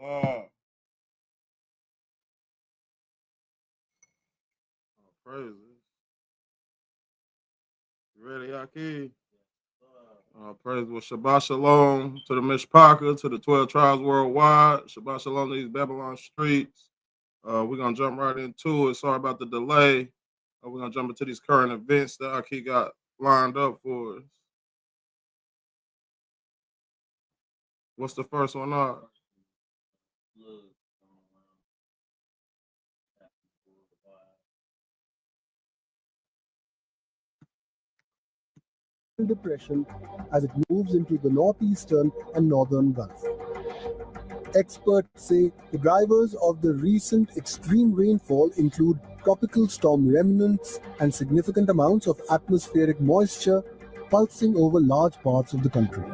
Uh, Praise. You ready, Aki? Praise with Shabbat Shalom to the Mishpaka, to the 12 tribes worldwide. Shabbat Shalom to these Babylon streets. We're going to jump right into it. Sorry about the delay. We're going to jump into these current events that Aki got lined up for us. What's the first one up? Depression as it moves into the northeastern and northern Gulf. Experts say the drivers of the recent extreme rainfall include tropical storm remnants and significant amounts of atmospheric moisture pulsing over large parts of the country.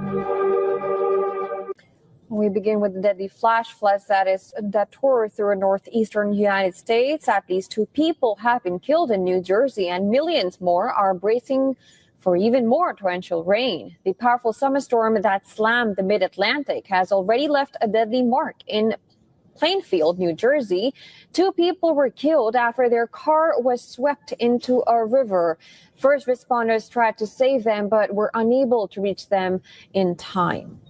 We begin with the deadly flash floods that tore through northeastern United States. At least 2 people have been killed in New Jersey, and millions more are bracing for even more torrential rain. The powerful summer storm that slammed the mid-Atlantic has already left a deadly mark in Plainfield, New Jersey. 2 people were killed after their car was swept into a river. First responders tried to save them, but were unable to reach them in time.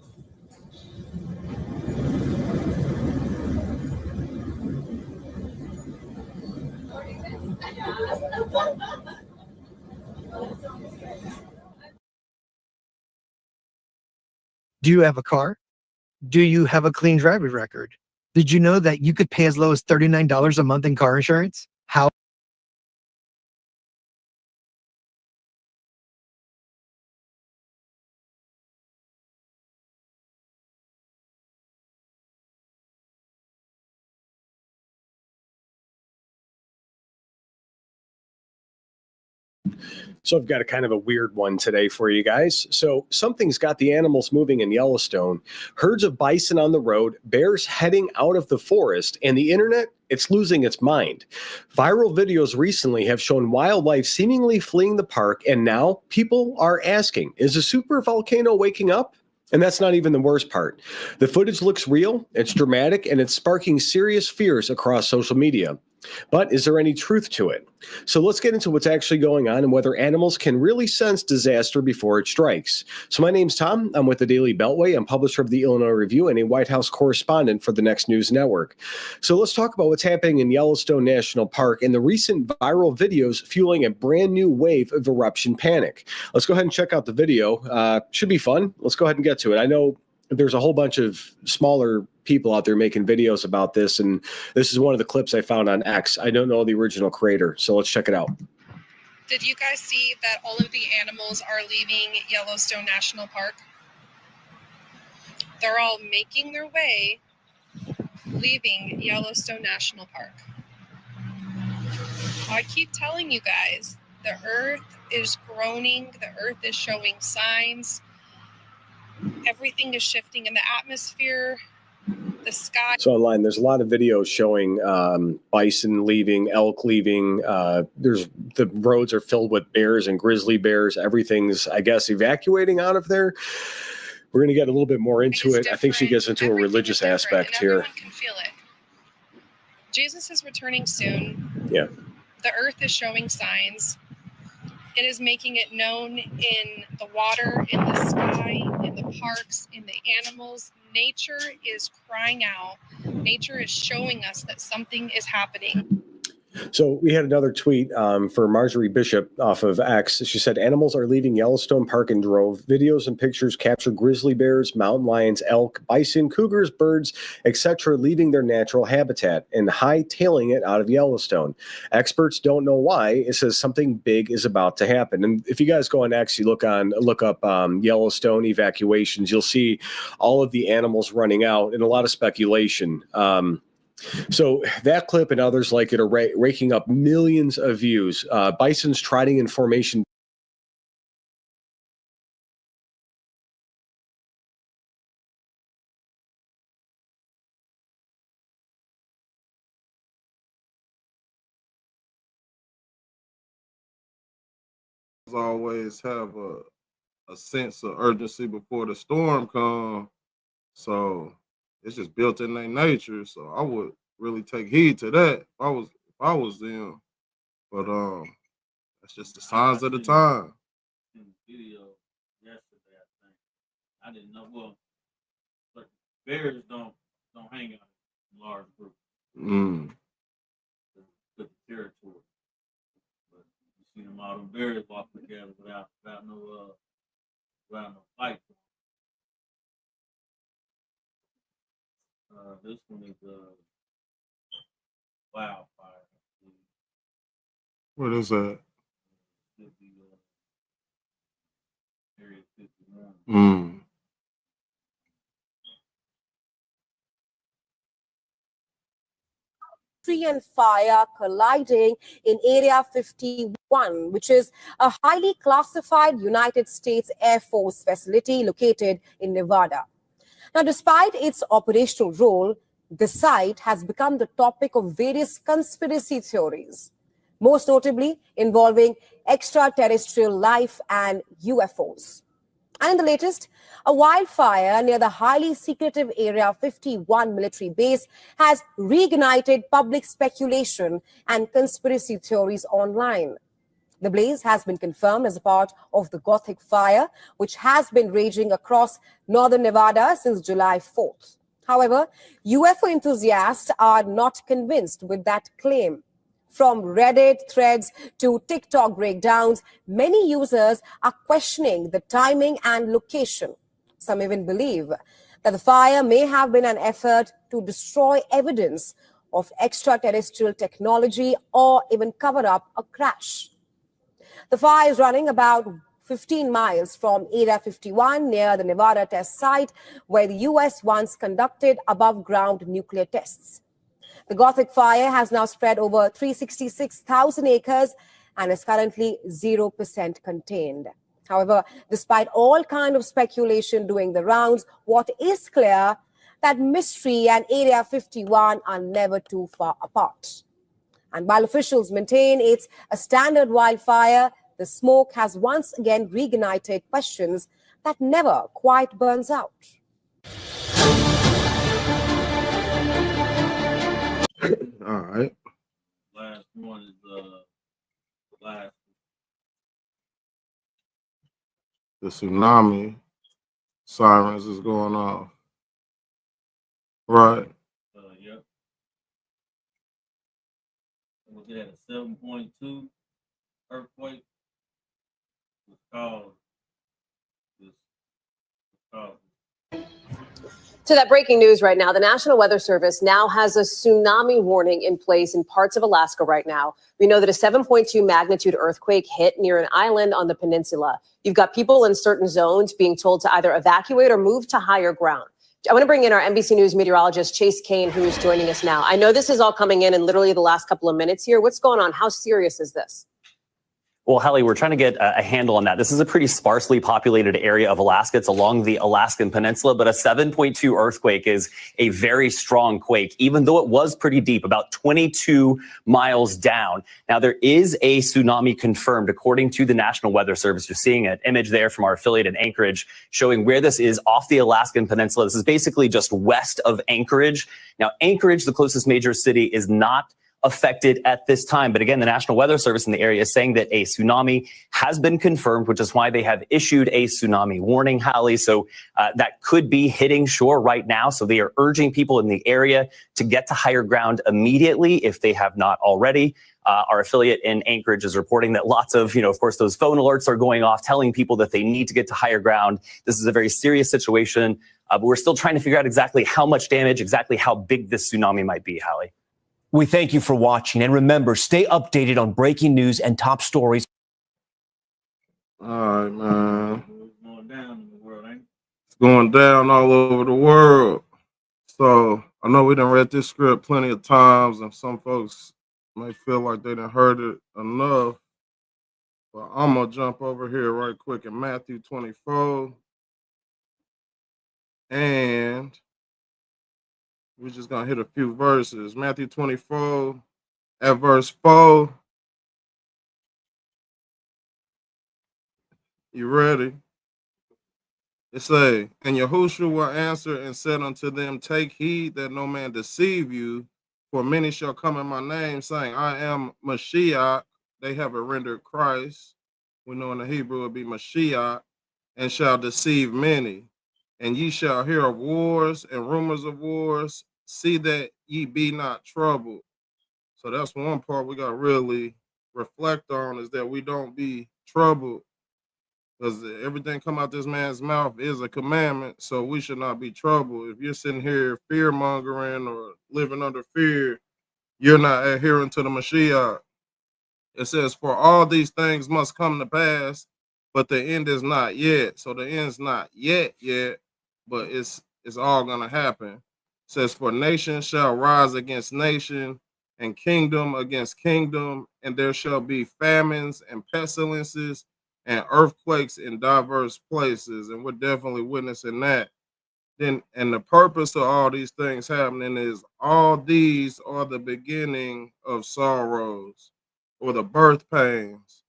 Do you have a car? Do you have a clean driving record? Did you know that you could pay as low as $39 a month in car insurance? How? So I've got a kind of a weird one today for you guys. So something's got the animals moving in Yellowstone. Herds of bison on the road, bears heading out of the forest, and the internet, it's losing its mind. Viral videos recently have shown wildlife seemingly fleeing the park, and now people are asking, is a super volcano waking up? And that's not even the worst part. The footage looks real, it's dramatic, and it's sparking serious fears across social media. But is there any truth to it? So let's get into what's actually going on and whether animals can really sense disaster before it strikes. So my name's Tom. I'm with the Daily Beltway. I'm publisher of the Illinois Review and a White House correspondent for the Next News Network. So let's talk about what's happening in Yellowstone National Park and the recent viral videos fueling a brand new wave of eruption panic. Let's go ahead and check out the video. Should be fun. Let's go ahead and get to it. I know there's a whole bunch of smaller people out there making videos about this, and this is one of the clips I found on X. I don't know the original creator, so let's check it out. Did you guys see that all of the animals are leaving Yellowstone National Park? They're all making their way, leaving Yellowstone National Park. I keep telling you guys, the earth is groaning, the earth is showing signs. Everything is shifting in the atmosphere, the sky. So online, there's a lot of videos showing bison leaving, elk leaving. The roads are filled with bears and grizzly bears. Everything's, I guess, evacuating out of there. We're going to get a little bit more into it. I think she gets into a religious aspect here. Everyone can feel it. Jesus is returning soon. Yeah. The earth is showing signs. It is making it known in the water, in the sky, in the parks, in the animals. Nature is crying out. Nature is showing us that something is happening. So we had another tweet for Marjorie Bishop off of X. She said, animals are leaving Yellowstone Park in drove. Videos and pictures capture grizzly bears, mountain lions, elk, bison, cougars, birds, etc., leaving their natural habitat and hightailing it out of Yellowstone. Experts don't know why. It says something big is about to happen. And if you guys go on X, you look up Yellowstone evacuations, you'll see all of the animals running out and a lot of speculation. So that clip and others like it are raking up millions of views. Bison's trotting in formation. Always have a sense of urgency before the storm comes. So it's just built in their nature. So I would really take heed to that if I was them. But that's just the signs of the time. In the video yesterday, I think I didn't know. Well, but bears don't hang out in large groups Mm. to the territory. But you see them all them bears walk together without no fight. This one is wildfire. What is that? Could be Area 51. Mm. And fire colliding in Area 51, which is a highly classified United States Air Force facility located in Nevada. Now, despite its operational role, the site has become the topic of various conspiracy theories, most notably involving extraterrestrial life and UFOs. And in the latest, a wildfire near the highly secretive Area 51 military base has reignited public speculation and conspiracy theories online. The blaze has been confirmed as a part of the Gothic fire, which has been raging across northern Nevada since July 4th. However, UFO enthusiasts are not convinced with that claim. From Reddit threads to TikTok breakdowns, many users are questioning the timing and location. Some even believe that the fire may have been an effort to destroy evidence of extraterrestrial technology or even cover up a crash. The fire is running about 15 miles from Area 51 near the Nevada test site, where the U.S. once conducted above-ground nuclear tests. The Gothic fire has now spread over 366,000 acres and is currently 0% contained. However, despite all kind of speculation doing the rounds, what is clear that mystery and Area 51 are never too far apart. And while officials maintain it's a standard wildfire, the smoke has once again reignited questions that never quite burns out. All right. Last one is last. The tsunami sirens is going off. Right. Yep. Was it at a 7.2 earthquake? Was caused. To that breaking news right now, the National Weather Service now has a tsunami warning in place in parts of Alaska right now. We know that a 7.2 magnitude earthquake hit near an island on the peninsula. You've got people in certain zones being told to either evacuate or move to higher ground. I want to bring in our NBC News meteorologist, Chase Kane, who is joining us now. I know this is all coming in literally the last couple of minutes here. What's going on? How serious is this? Well, Hallie, we're trying to get a handle on that. This is a pretty sparsely populated area of Alaska. It's along the Alaskan Peninsula, but a 7.2 earthquake is a very strong quake, even though it was pretty deep, about 22 miles down. Now, there is a tsunami confirmed, according to the National Weather Service. You're seeing an image there from our affiliate in Anchorage showing where this is off the Alaskan Peninsula. This is basically just west of Anchorage. Now, Anchorage, the closest major city, is not affected at this time. But again, the National Weather Service in the area is saying that a tsunami has been confirmed, which is why they have issued a tsunami warning, Hallie. So that could be hitting shore right now. So they are urging people in the area to get to higher ground immediately if they have not already. Our affiliate in Anchorage is reporting that lots of, of course, those phone alerts are going off telling people that they need to get to higher ground. This is a very serious situation, but we're still trying to figure out exactly how much damage, exactly how big this tsunami might be, Hallie. We thank you for watching, and remember, stay updated on breaking news and top stories. All right, man. It's going down in the world, ain't it? It's going down all over the world. So I know we done read this script plenty of times, and some folks may feel like they done heard it enough. But I'm gonna jump over here right quick in Matthew 24. And we're just gonna hit a few verses. Matthew 24 at verse 4. You ready? It say, and Yahushua will answer and said unto them, take heed that no man deceive you, for many shall come in my name, saying, I am Mashiach. They have it rendered Christ. We know in the Hebrew it would be Mashiach, and shall deceive many. And ye shall hear of wars and rumors of wars. See that ye be not troubled. So that's one part we got to really reflect on, is that we don't be troubled, because everything come out this man's mouth is a commandment. So we should not be troubled. If you're sitting here fear mongering or living under fear, you're not adhering to the Mashiach. It says, for all these things must come to pass, but the end is not yet. So the end's not yet, but it's all gonna happen. It says, for nation shall rise against nation, and kingdom against kingdom, and there shall be famines and pestilences and earthquakes in diverse places. And we're definitely witnessing that. Then, and the purpose of all these things happening is all these are the beginning of sorrows, or the birth pains,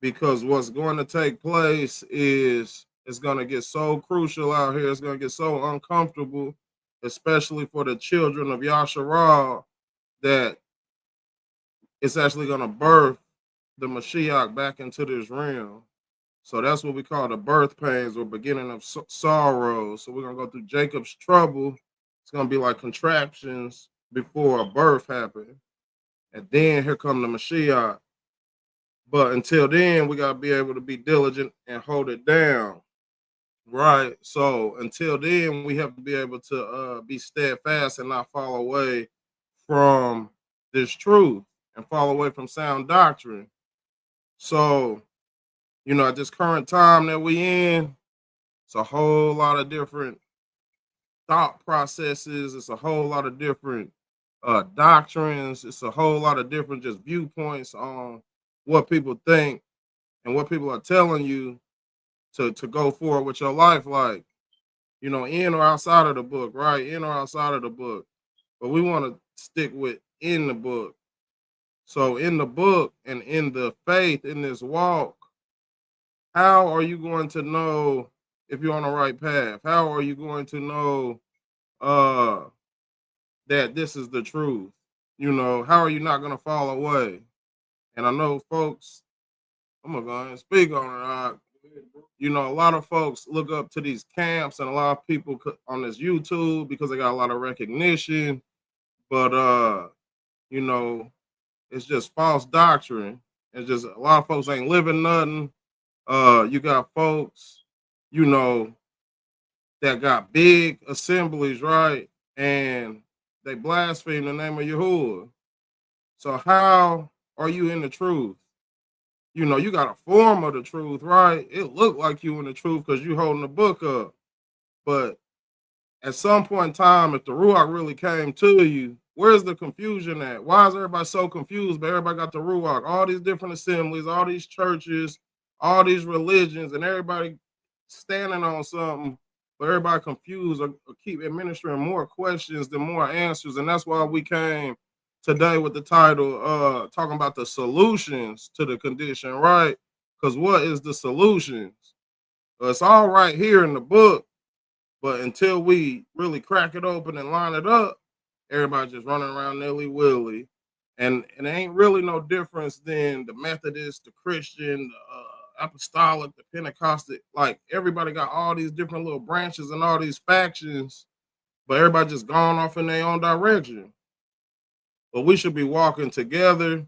because what's going to take place is it's going to get so crucial out here. It's going to get so uncomfortable, especially for the children of Yasharal, that it's actually going to birth the Mashiach back into this realm. So that's what we call the birth pains, or beginning of sorrow. So we're going to go through Jacob's trouble. It's going to be like contractions before a birth happened. And then here come the Mashiach. But until then, we got to be able to be diligent and hold it down. Right. So until then, we have to be able to be steadfast and not fall away from this truth and fall away from sound doctrine. So, you know, at this current time that we in, it's a whole lot of different thought processes. It's a whole lot of different doctrines. It's a whole lot of different just viewpoints on what people think and what people are telling you to go forward with your life, like, you know, in or outside of the book, right? In or outside of the book. But we want to stick with in the book. So in the book and in the faith, in this walk, how are you going to know if you're on the right path? How are you going to know that this is the truth? You know, how are you not going to fall away? And I know folks, I'm going to go ahead and speak on it. You know, a lot of folks look up to these camps, and a lot of people on this YouTube because they got a lot of recognition. But, you know, it's just false doctrine. It's just a lot of folks ain't living nothing. You got folks, you know, that got big assemblies, right? And they blaspheme the name of Yahuwah. So how are you in the truth? You know, you got a form of the truth, right? It looked like you in the truth because you holding the book up. But at some point in time, if the Ruach really came to you, where's the confusion at? Why is everybody so confused? But everybody got the Ruach, all these different assemblies, all these churches, all these religions, and everybody standing on something, but everybody confused or keep administering more questions than more answers. And that's why we came today with the title talking about the solutions to the condition, right? Because what is the solutions? It's all right here in the book, but until we really crack it open and line it up, everybody just running around nilly-willy. And it ain't really no difference than the Methodist, the Christian, the Apostolic, the Pentecostal. Like, everybody got all these different little branches and all these factions, but everybody just gone off in their own direction. But we should be walking together,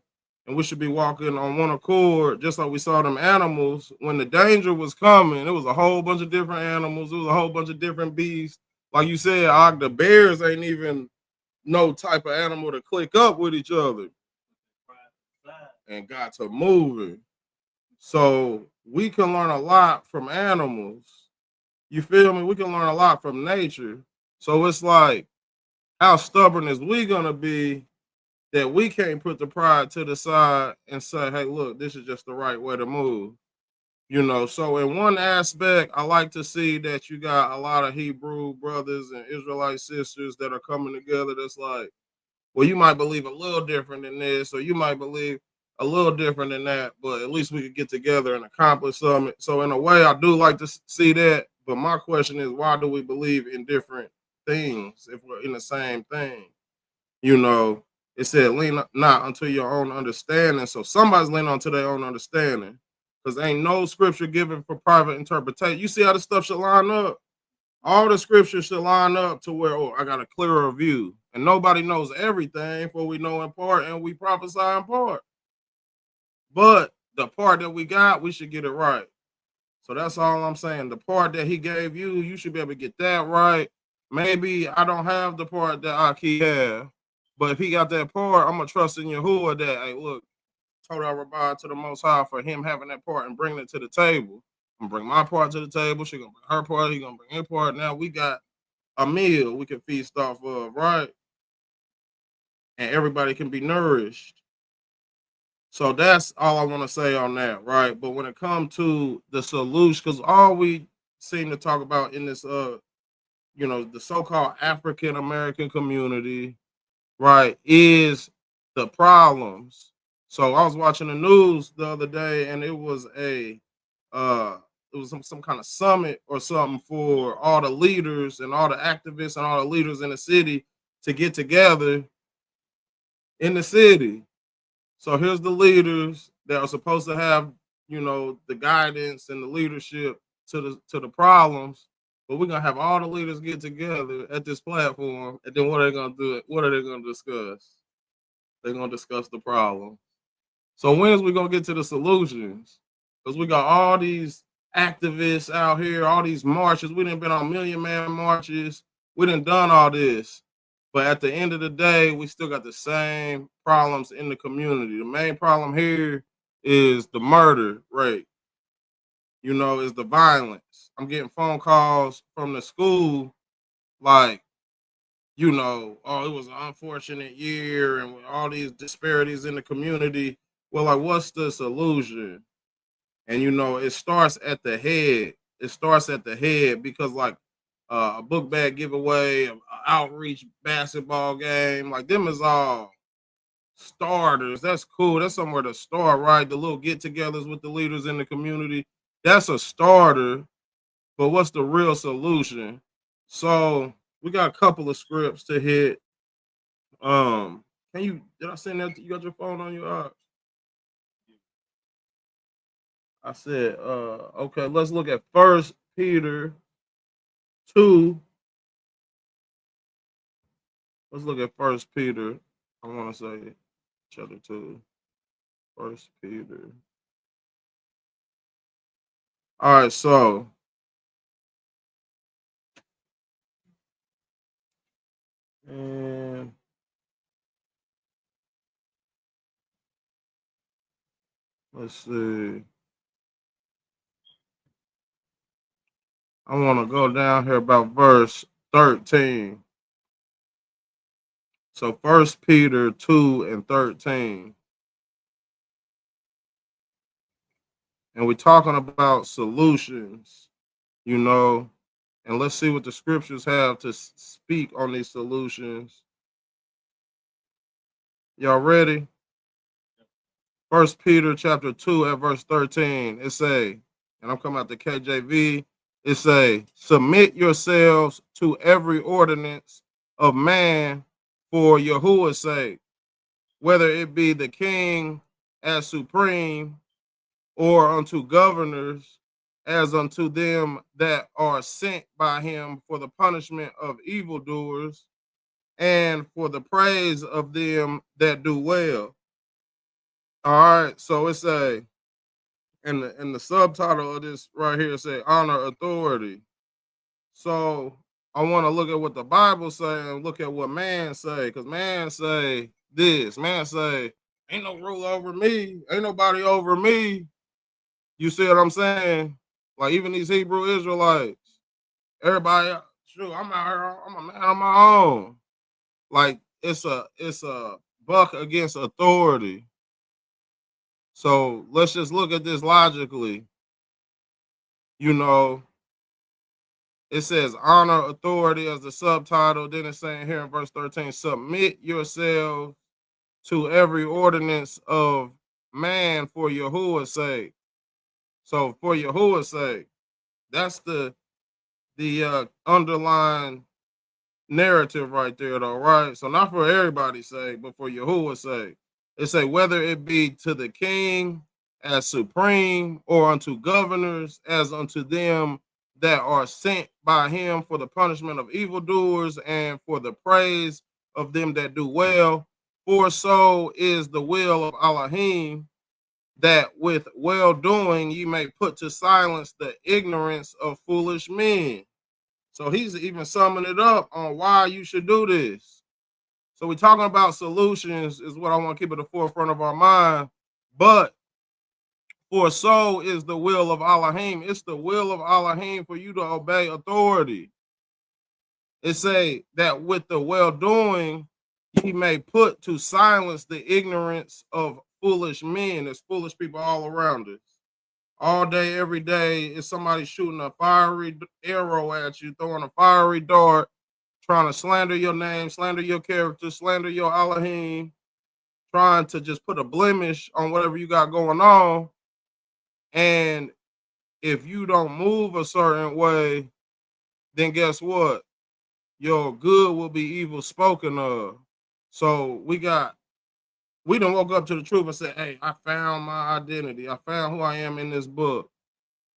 and we should be walking on one accord, just like we saw them animals. When the danger was coming, it was a whole bunch of different animals. It was a whole bunch of different beasts. Like you said, the bears ain't even no type of animal to click up with each other and got to moving. So we can learn a lot from animals. You feel me? We can learn a lot from nature. So it's like, how stubborn is we gonna be that we can't put the pride to the side and say, hey, look, this is just the right way to move? You know, so in one aspect, I like to see that you got a lot of Hebrew brothers and Israelite sisters that are coming together. That's like, well, you might believe a little different than this, or you might believe a little different than that, but at least we could get together and accomplish something. So in a way, I do like to see that, But my question is, why do we believe in different things if we're in the same thing? You know, it said, lean not unto your own understanding. So somebody's leaning onto their own understanding because ain't no scripture given for private interpretation. You see how the stuff should line up? All the scriptures should line up to where, oh, I got a clearer view. And nobody knows everything, for we know in part and we prophesy in part. But the part that we got, we should get it right. So that's all I'm saying. The part that he gave you, you should be able to get that right. Maybe I don't have the part that Aki have, but if he got that part, I'm gonna trust in Yahuwah that, hey, look, total rabbi to the Most High for him having that part and bringing it to the table. I'm gonna bring my part to the table. She gonna bring her part. He gonna bring his part. Now we got a meal we can feast off of, right? And everybody can be nourished. So that's all I want to say on that, right? But when it comes to the solution, because all we seem to talk about in this, the so-called African American community, right, is the problems. So I was watching the news the other day, and it was some kind of summit or something for all the leaders and all the activists and all the leaders in the city to get together in the city. So here's the leaders that are supposed to have, the guidance and the leadership to the problems. But we're gonna have all the leaders get together at this platform, and then what are they gonna do? What are they gonna discuss? They're gonna discuss the problem. So when is we gonna get to the solutions? Because we got all these activists out here, all these marches. We done been on Million Man marches. We done done all this. But at the end of the day, we still got the same problems in the community. The main problem here is the murder rate, is the violence. I'm getting phone calls from the school like, oh, it was an unfortunate year and with all these disparities in the community. Well, like, what's the solution? And, it starts at the head. It starts at the head because, like, a book bag giveaway, an outreach basketball game, like them is all starters. That's cool. That's somewhere to start, right? The little get-togethers with the leaders in the community. That's a starter. But what's the real solution? So we got a couple of scripts to hit. Did I send that? You got your phone on you? I said, okay, let's look at 1 Peter 2. Let's look at 1 Peter. I want to say chapter 2. 1 Peter. All right, so and let's see. I want to go down here about verse 13. So 1 Peter 2 and 13. And we're talking about solutions, and let's see what the scriptures have to speak on these solutions. Y'all ready? 1 Peter chapter 2 at verse 13. It say, and I'm coming out the KJV, it say, submit yourselves to every ordinance of man for Yahuwah's sake, whether it be the king as supreme, or unto governors as unto them that are sent by him for the punishment of evildoers and for the praise of them that do well. All right, so it's in the subtitle of this right here, say honor authority. So I want to look at what the Bible say and look at what man say, because man say this, man say, ain't no rule over me, ain't nobody over me. You see what I'm saying? Like even these Hebrew Israelites, everybody, shoot, I'm out here, I'm a man on my own. Like it's a buck against authority. So let's just look at this logically. It says honor authority as the subtitle. Then it's saying here in verse 13, submit yourselves to every ordinance of man for Yahuwah's sake. So for Yahuwah's sake, that's the the underlying narrative right there, though, right? So not for everybody's sake, but for Yahuwah's sake. It say whether it be to the king as supreme, or unto governors as unto them that are sent by him for the punishment of evildoers and for the praise of them that do well. For so is the will of Elohim, that with well doing ye may put to silence the ignorance of foolish men. So he's even summing it up on why you should do this. So we're talking about solutions is what I want to keep at the forefront of our mind. But for so is the will of Elohim. It's the will of Elohim for you to obey authority. It say that with the well-doing, he may put to silence the ignorance of foolish men. There's foolish people all around us. All day, every day, is somebody shooting a fiery arrow at you, throwing a fiery dart, trying to slander your name, slander your character, slander your Elohim, trying to just put a blemish on whatever you got going on. And if you don't move a certain way, then guess what? Your good will be evil spoken of. So we done woke up to the truth and said, hey, I found my identity. I found who I am in this book.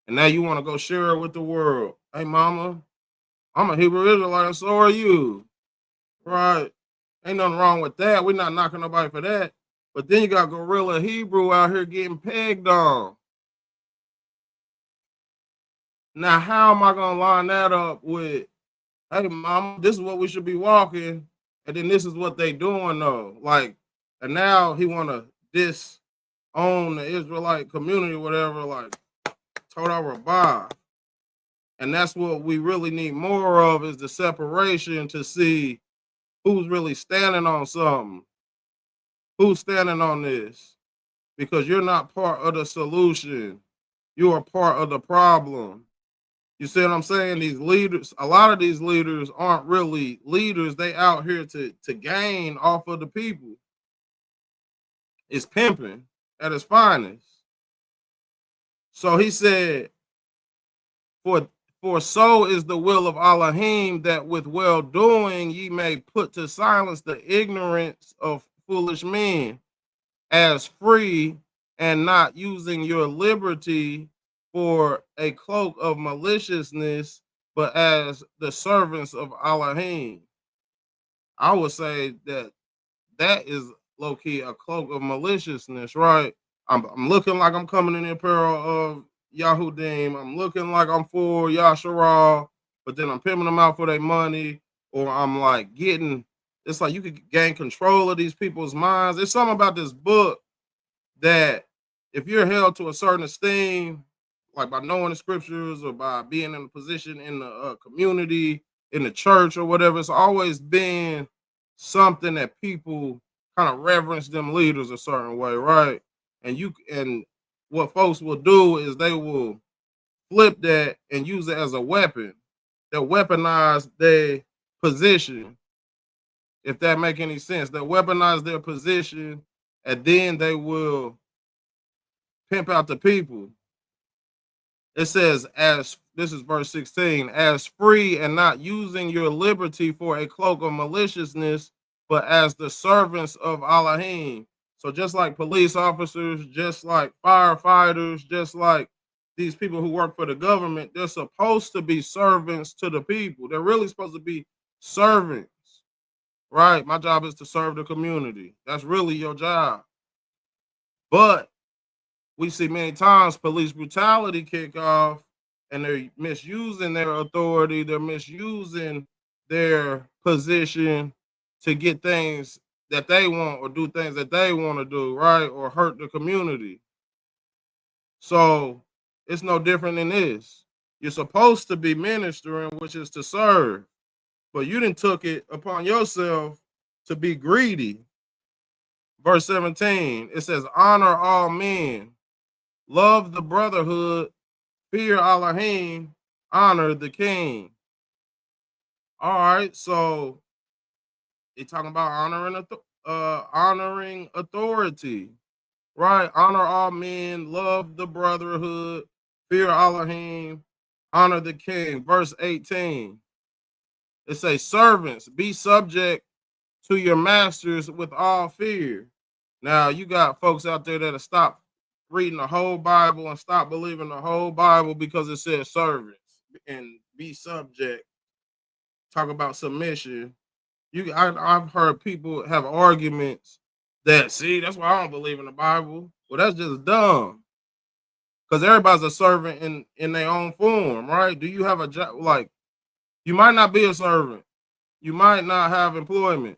And now you want to go share it with the world. Hey, mama, I'm a Hebrew Israelite, and so are you. Right? Ain't nothing wrong with that. We're not knocking nobody for that. But then you got Gorilla Hebrew out here getting pegged on. Now, how am I going to line that up with, hey, mama, this is what we should be walking, and then this is what they doing, though. Like, and now he want to disown the Israelite community or whatever, like, Torah Rabbah. And that's what we really need more of, is the separation to see who's really standing on something. Who's standing on this? Because you're not part of the solution. You are part of the problem. You see what I'm saying? These leaders, a lot of these leaders aren't really leaders. They out here to gain off of the people. It's pimping at its finest. So he said, for so is the will of Elohim, that with well-doing ye may put to silence the ignorance of foolish men, as free, and not using your liberty for a cloak of maliciousness, but as the servants of Elohim. I would say that is low-key a cloak of maliciousness, right? I'm looking like I'm coming in the apparel of Yahudim. I'm looking like I'm for Yasharal, but then I'm pimping them out for their money, or I'm like it's like you could gain control of these people's minds. There's something about this book that if you're held to a certain esteem, like by knowing the scriptures or by being in a position in the community, in the church or whatever, it's always been something that people kind of reverence them leaders a certain way, right? And what folks will do is they will flip that and use it as a weapon. They'll weaponize their position, if that make any sense. They'll weaponize their position, and then they will pimp out the people. It says, as this is verse 16, as free, and not using your liberty for a cloak of maliciousness, but as the servants of Elohim. So just like police officers, just like firefighters, just like these people who work for the government, they're supposed to be servants to the people. They're really supposed to be servants, right? My job is to serve the community. That's really your job. But we see many times police brutality kick off, and they're misusing their authority. They're misusing their position to get things that they want, or do things that they want to do, right? Or hurt the community. So it's no different than this. You're supposed to be ministering, which is to serve, but you didn't took it upon yourself to be greedy. Verse 17, it says, honor all men, love the brotherhood, fear Elohim, honor the king. All right, so it's talking about honoring authority, right? Honor all men, love the brotherhood, fear Elohim, honor the king. Verse 18. It says, servants, be subject to your masters with all fear. Now, you got folks out there that'll stop reading the whole Bible and stop believing the whole Bible because it says servants and be subject. Talk about submission. I've heard people have arguments that, see, that's why I don't believe in the Bible. Well, that's just dumb. Because everybody's a servant in their own form, right? Do you have a job? Like, you might not be a servant. You might not have employment.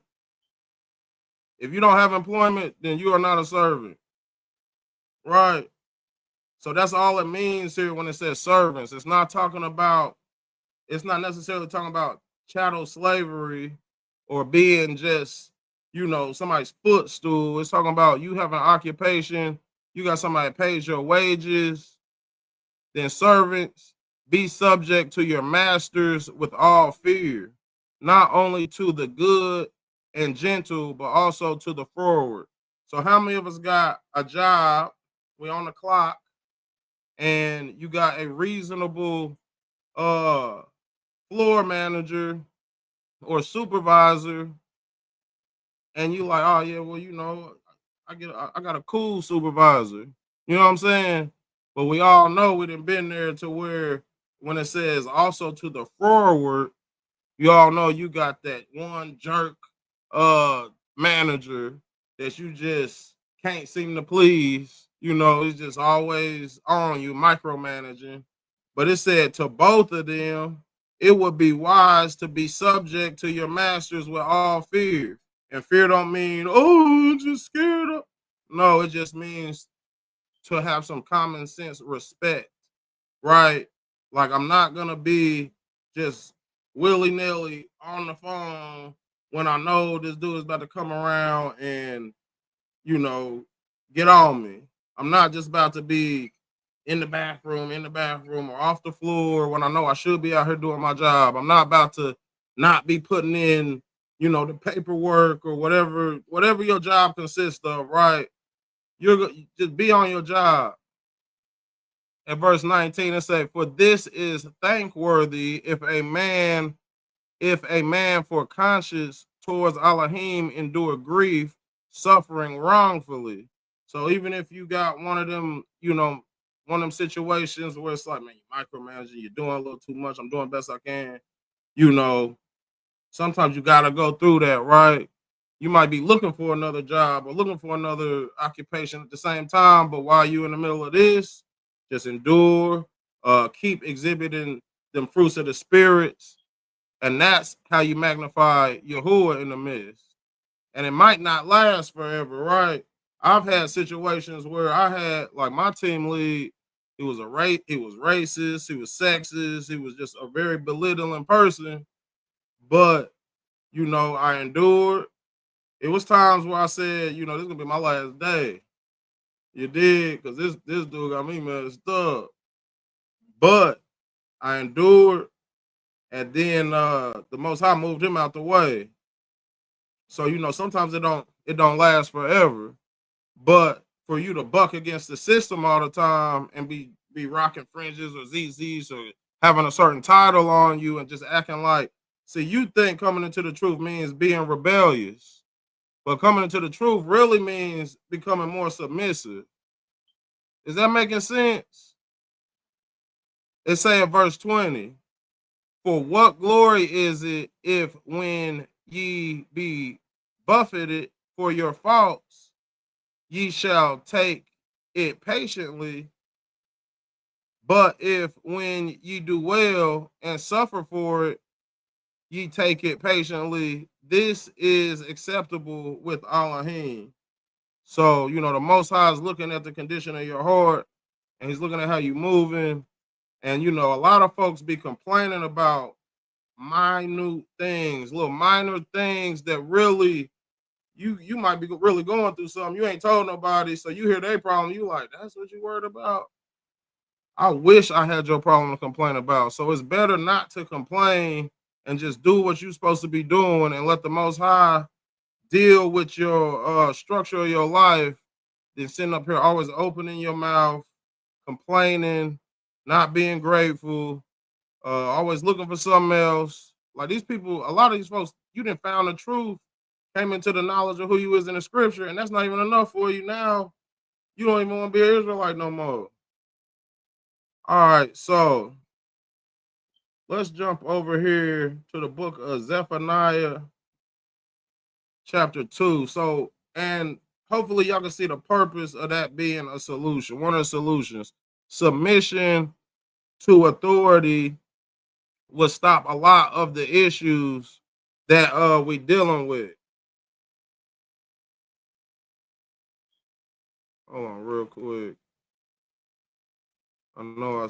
If you don't have employment, then you are not a servant, right? So that's all it means here when it says servants. It's not necessarily talking about chattel slavery or being just, somebody's footstool. It's talking about you have an occupation, you got somebody that pays your wages. Then servants, be subject to your masters with all fear, not only to the good and gentle, but also to the forward. So how many of us got a job? We on the clock, and you got a reasonable floor manager or supervisor, and you like, oh yeah, well, I got a cool supervisor. You know what I'm saying? But we all know we done been there to where when it says also to the forward, you all know you got that one jerk manager that you just can't seem to please. He's just always on you, micromanaging. But it said to both of them, it would be wise to be subject to your masters with all fear. And fear don't mean, oh, I'm just scared of. No, it just means to have some common sense respect, right? Like, I'm not going to be just willy-nilly on the phone when I know this dude is about to come around and, get on me. I'm not just about to be in the bathroom or off the floor when I know I should be out here doing my job. I'm not about to not be putting in, the paperwork or whatever your job consists of, right? You're just be on your job. At verse 19, it says, for this is thankworthy if a man for conscience towards Elohim endure grief, suffering wrongfully. So even if you got one of them situations where it's like, man, you're micromanaging, you're doing a little too much, I'm doing the best I can, sometimes you got to go through that, right? You might be looking for another job or looking for another occupation at the same time, but while you're in the middle of this, just endure, keep exhibiting them fruits of the spirits, and that's how you magnify Yahuwah in the midst. And it might not last forever, right? I've had situations where I had, like, my team lead, he was racist, he was sexist, he was just a very belittling person. But, I endured. It was times where I said, this is gonna be my last day. You did, because this dude got me messed up. But I endured, and then the Most High moved him out the way. So sometimes it don't last forever. But for you to buck against the system all the time and be rocking fringes or ZZs or having a certain title on you and just acting like, see, you think coming into the truth means being rebellious. But coming into the truth really means becoming more submissive. Is that making sense? It say in verse 20, for what glory is it if when ye be buffeted for your faults, ye shall take it patiently? But if when ye do well and suffer for it, ye take it patiently, this is acceptable with Elohim. So, the Most High is looking at the condition of your heart, and he's looking at how you moving. And, a lot of folks be complaining about minute things, little minor things that really, you might be really going through something. You ain't told nobody, so you hear their problem. You like, that's what you worried about? I wish I had your problem to complain about. So it's better not to complain and just do what you're supposed to be doing and let the Most High deal with your structure of your life than sitting up here always opening your mouth, complaining, not being grateful, always looking for something else. Like these people, a lot of these folks, you didn't found the truth, came into the knowledge of who you is in the scripture, and that's not even enough for you now. You don't even want to be an Israelite no more. All right, so let's jump over here to the book of Zephaniah, chapter 2. So, and hopefully y'all can see the purpose of that being a solution. One of the solutions, submission to authority will stop a lot of the issues that we dealing with. Hold on real quick. I know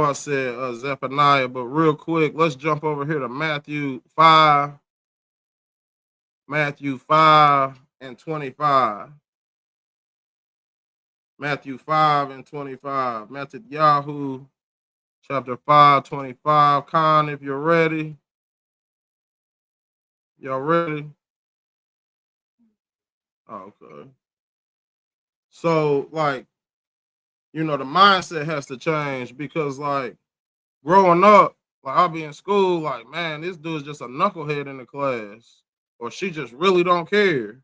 I said Zephaniah, but real quick, let's jump over here to Matthew 5 and 25. Matthew 5 and 25. Matthew Yahoo, chapter 5, 25. Khan, if you're ready. Y'all ready? Oh, okay. So, like, you know, the mindset has to change because, like, growing up, like, I'll be in school, like, man, this dude's just a knucklehead in the class, or she just really don't care.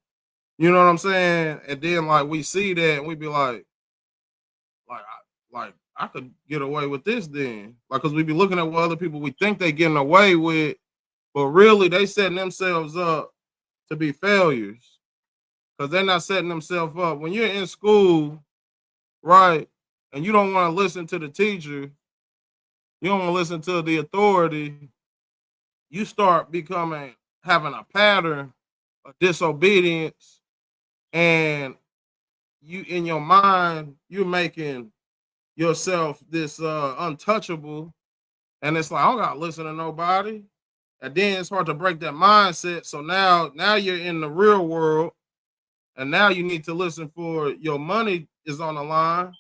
You know what I'm saying? And then, like, we see that and we be like, I could get away with this then. Like, because we be looking at what other people we think they getting away with, but really they setting themselves up to be failures because they're not setting themselves up. When you're in school, right, and you don't want to listen to the teacher, you don't want to listen to the authority, you start having a pattern of disobedience, and you in your mind, you're making yourself this untouchable, and it's like, I don't gotta listen to nobody. And then it's hard to break that mindset. So now you're in the real world, and now you need to listen for your money is on the line,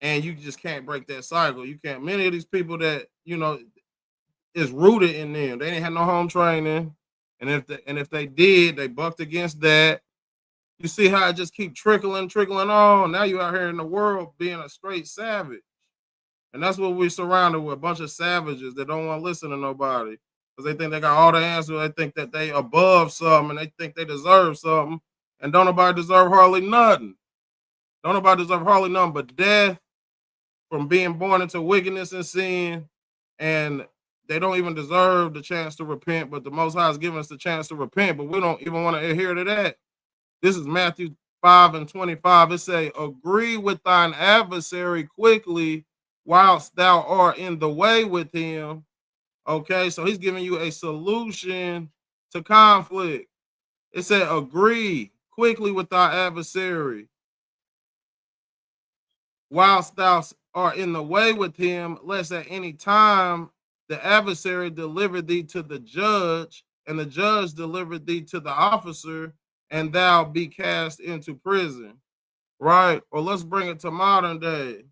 and you just can't break that cycle. You can't. Many of these people that you know is rooted in them. They didn't have no home training, and if they did, they bucked against that. You see how it just keep trickling on. Now you out here in the world being a straight savage, and that's what we're surrounded with, a bunch of savages that don't want to listen to nobody because they think they got all the answers. They think that they above something, and they think they deserve something, and don't nobody deserve hardly nothing. Don't nobody deserve hardly nothing but death from being born into wickedness and sin, and they don't even deserve the chance to repent, but the Most High has given us the chance to repent, but we don't even want to adhere to that. This is Matthew 5 and 25. It say, agree with thine adversary quickly whilst thou art in the way with him. Okay, so he's giving you a solution to conflict. It said, agree quickly with thy adversary whilst thou art in the way with him, lest at any time the adversary deliver thee to the judge, and the judge deliver thee to the officer, and thou be cast into prison. Right? Or let's bring it to modern day.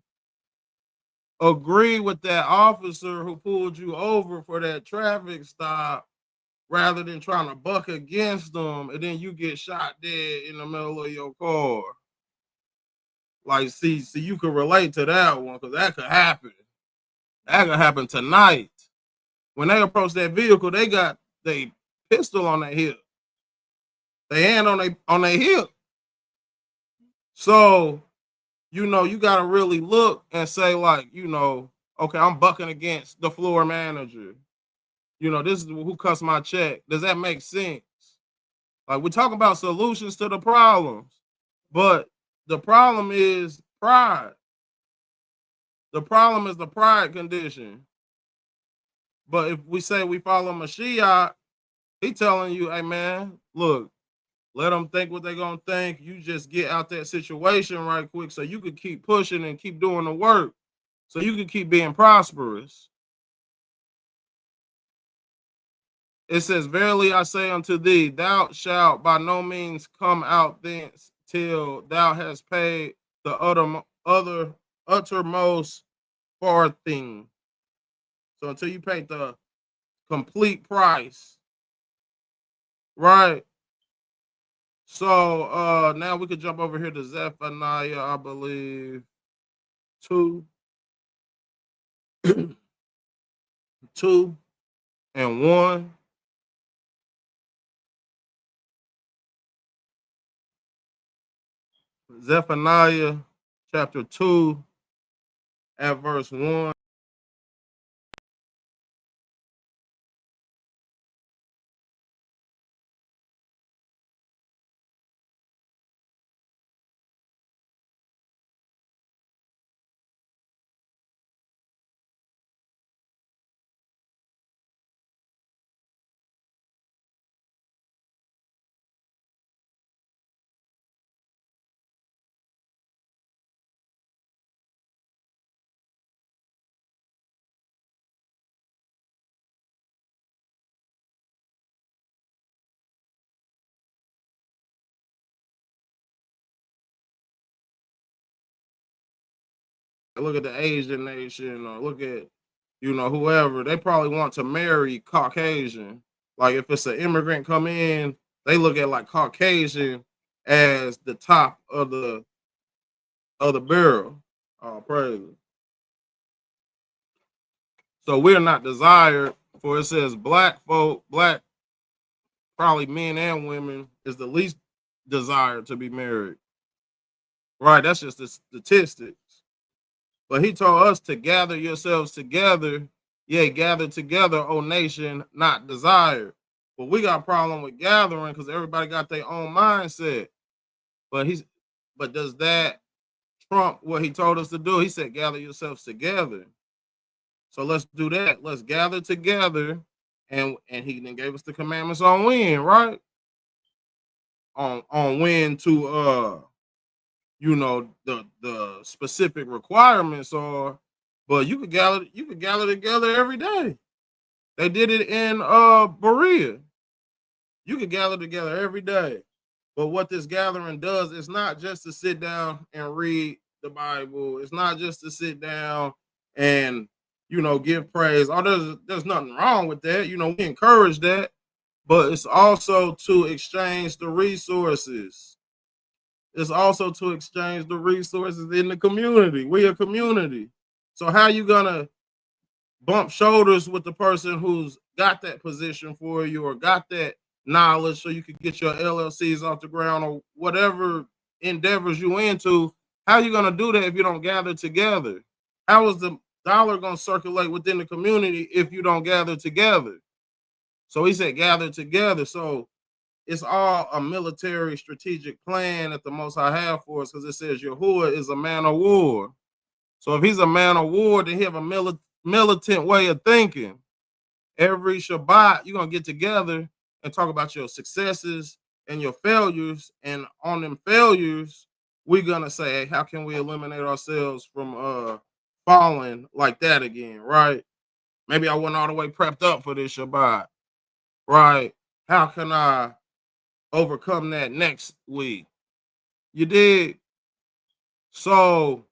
Agree with that officer who pulled you over for that traffic stop rather than trying to buck against them, and then you get shot dead in the middle of your car. Like, see, you can relate to that one because that could happen. That could happen tonight. When they approach that vehicle, they got their pistol on their hip. They hand on their hip. So, you know, you got to really look and say, like, you know, okay, I'm bucking against the floor manager. You know, this is who cuts my check. Does that make sense? Like, we're talking about solutions to the problems, but the problem is pride. The problem is the pride condition. But if we say we follow Mashiach, he telling you, hey, man, look, let them think what they're going to think. You just get out that situation right quick so you could keep pushing and keep doing the work so you can keep being prosperous. It says, verily I say unto thee, thou shalt by no means come out thence till thou hast paid the uttermost farthing. So until you pay the complete price, right? So now we could jump over here to Zephaniah, I believe 2, 2 and 1. Zephaniah chapter 2 at verse 1. Look at the Asian nation, or look at, whoever. They probably want to marry Caucasian. Like if it's an immigrant come in, they look at like Caucasian as the top of the barrel. Oh, praise it. So we're not desired, for it says black folk, black, probably men and women, is the least desired to be married. Right, that's just the statistics. But he told us to gather yourselves together, yea, gather together, O nation, not desired. But we got a problem with gathering because everybody got their own mindset. But does that trump what he told us to do? He said, gather yourselves together. So let's do that. Let's gather together. And he then gave us the commandments on when, right? On when to the specific requirements are, but you could gather together every day. They did it in Berea. You could gather together every day. But what this gathering does, it's not just to sit down and read the Bible. It's not just to sit down and give praise. There's nothing wrong with that. We encourage that, but it's also to exchange the resources. It's also to exchange the resources in the community. We a community. So how you gonna bump shoulders with the person who's got that position for you or got that knowledge so you could get your LLCs off the ground or whatever endeavors you into? How you gonna do that if you don't gather together? How is the dollar gonna circulate within the community if you don't gather together? So he said gather together. So it's all a military strategic plan that the Most High have for us, because it says Yahuwah is a man of war. So if he's a man of war, then he have a militant way of thinking. Every Shabbat, you're going to get together and talk about your successes and your failures. And on them failures, we're going to say, hey, how can we eliminate ourselves from falling like that again, right? Maybe I wasn't all the way prepped up for this Shabbat, right? How can I overcome that next week? You did. So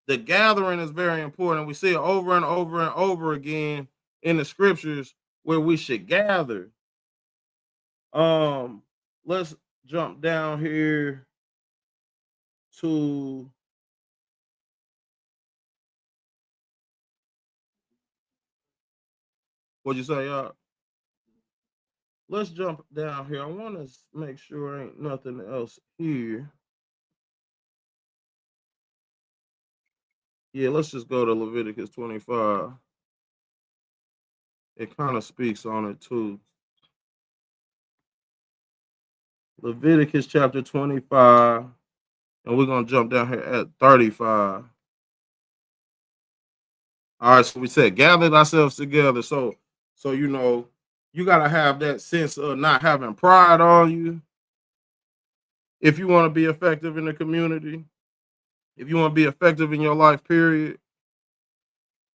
the gathering is very important. We see it over and over and over again in the scriptures where we should gather. Let's jump down here to what'd you say, y'all? Let's jump down here. I want to make sure ain't nothing else here. Yeah, let's just go to Leviticus 25. It kind of speaks on it too. Leviticus chapter 25, and we're going to jump down here at 35. All right, so we said gather ourselves together. So you got to have that sense of not having pride on you. If you want to be effective in the community, if you want to be effective in your life, period,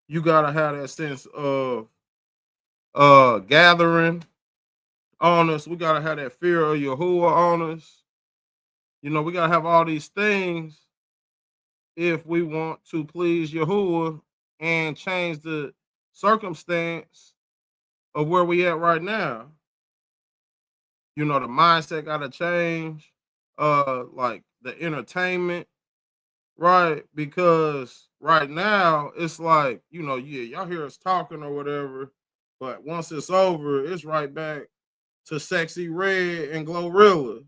you got to have that sense of gathering on us. We got to have that fear of Yahuwah on us. We got to have all these things if we want to please Yahuwah and change the circumstance of where we at right now. You know, the mindset gotta change. Like the entertainment, right? Because right now it's like, you know, yeah, y'all hear us talking or whatever, but once it's over, it's right back to Sexy Red and Glorilla.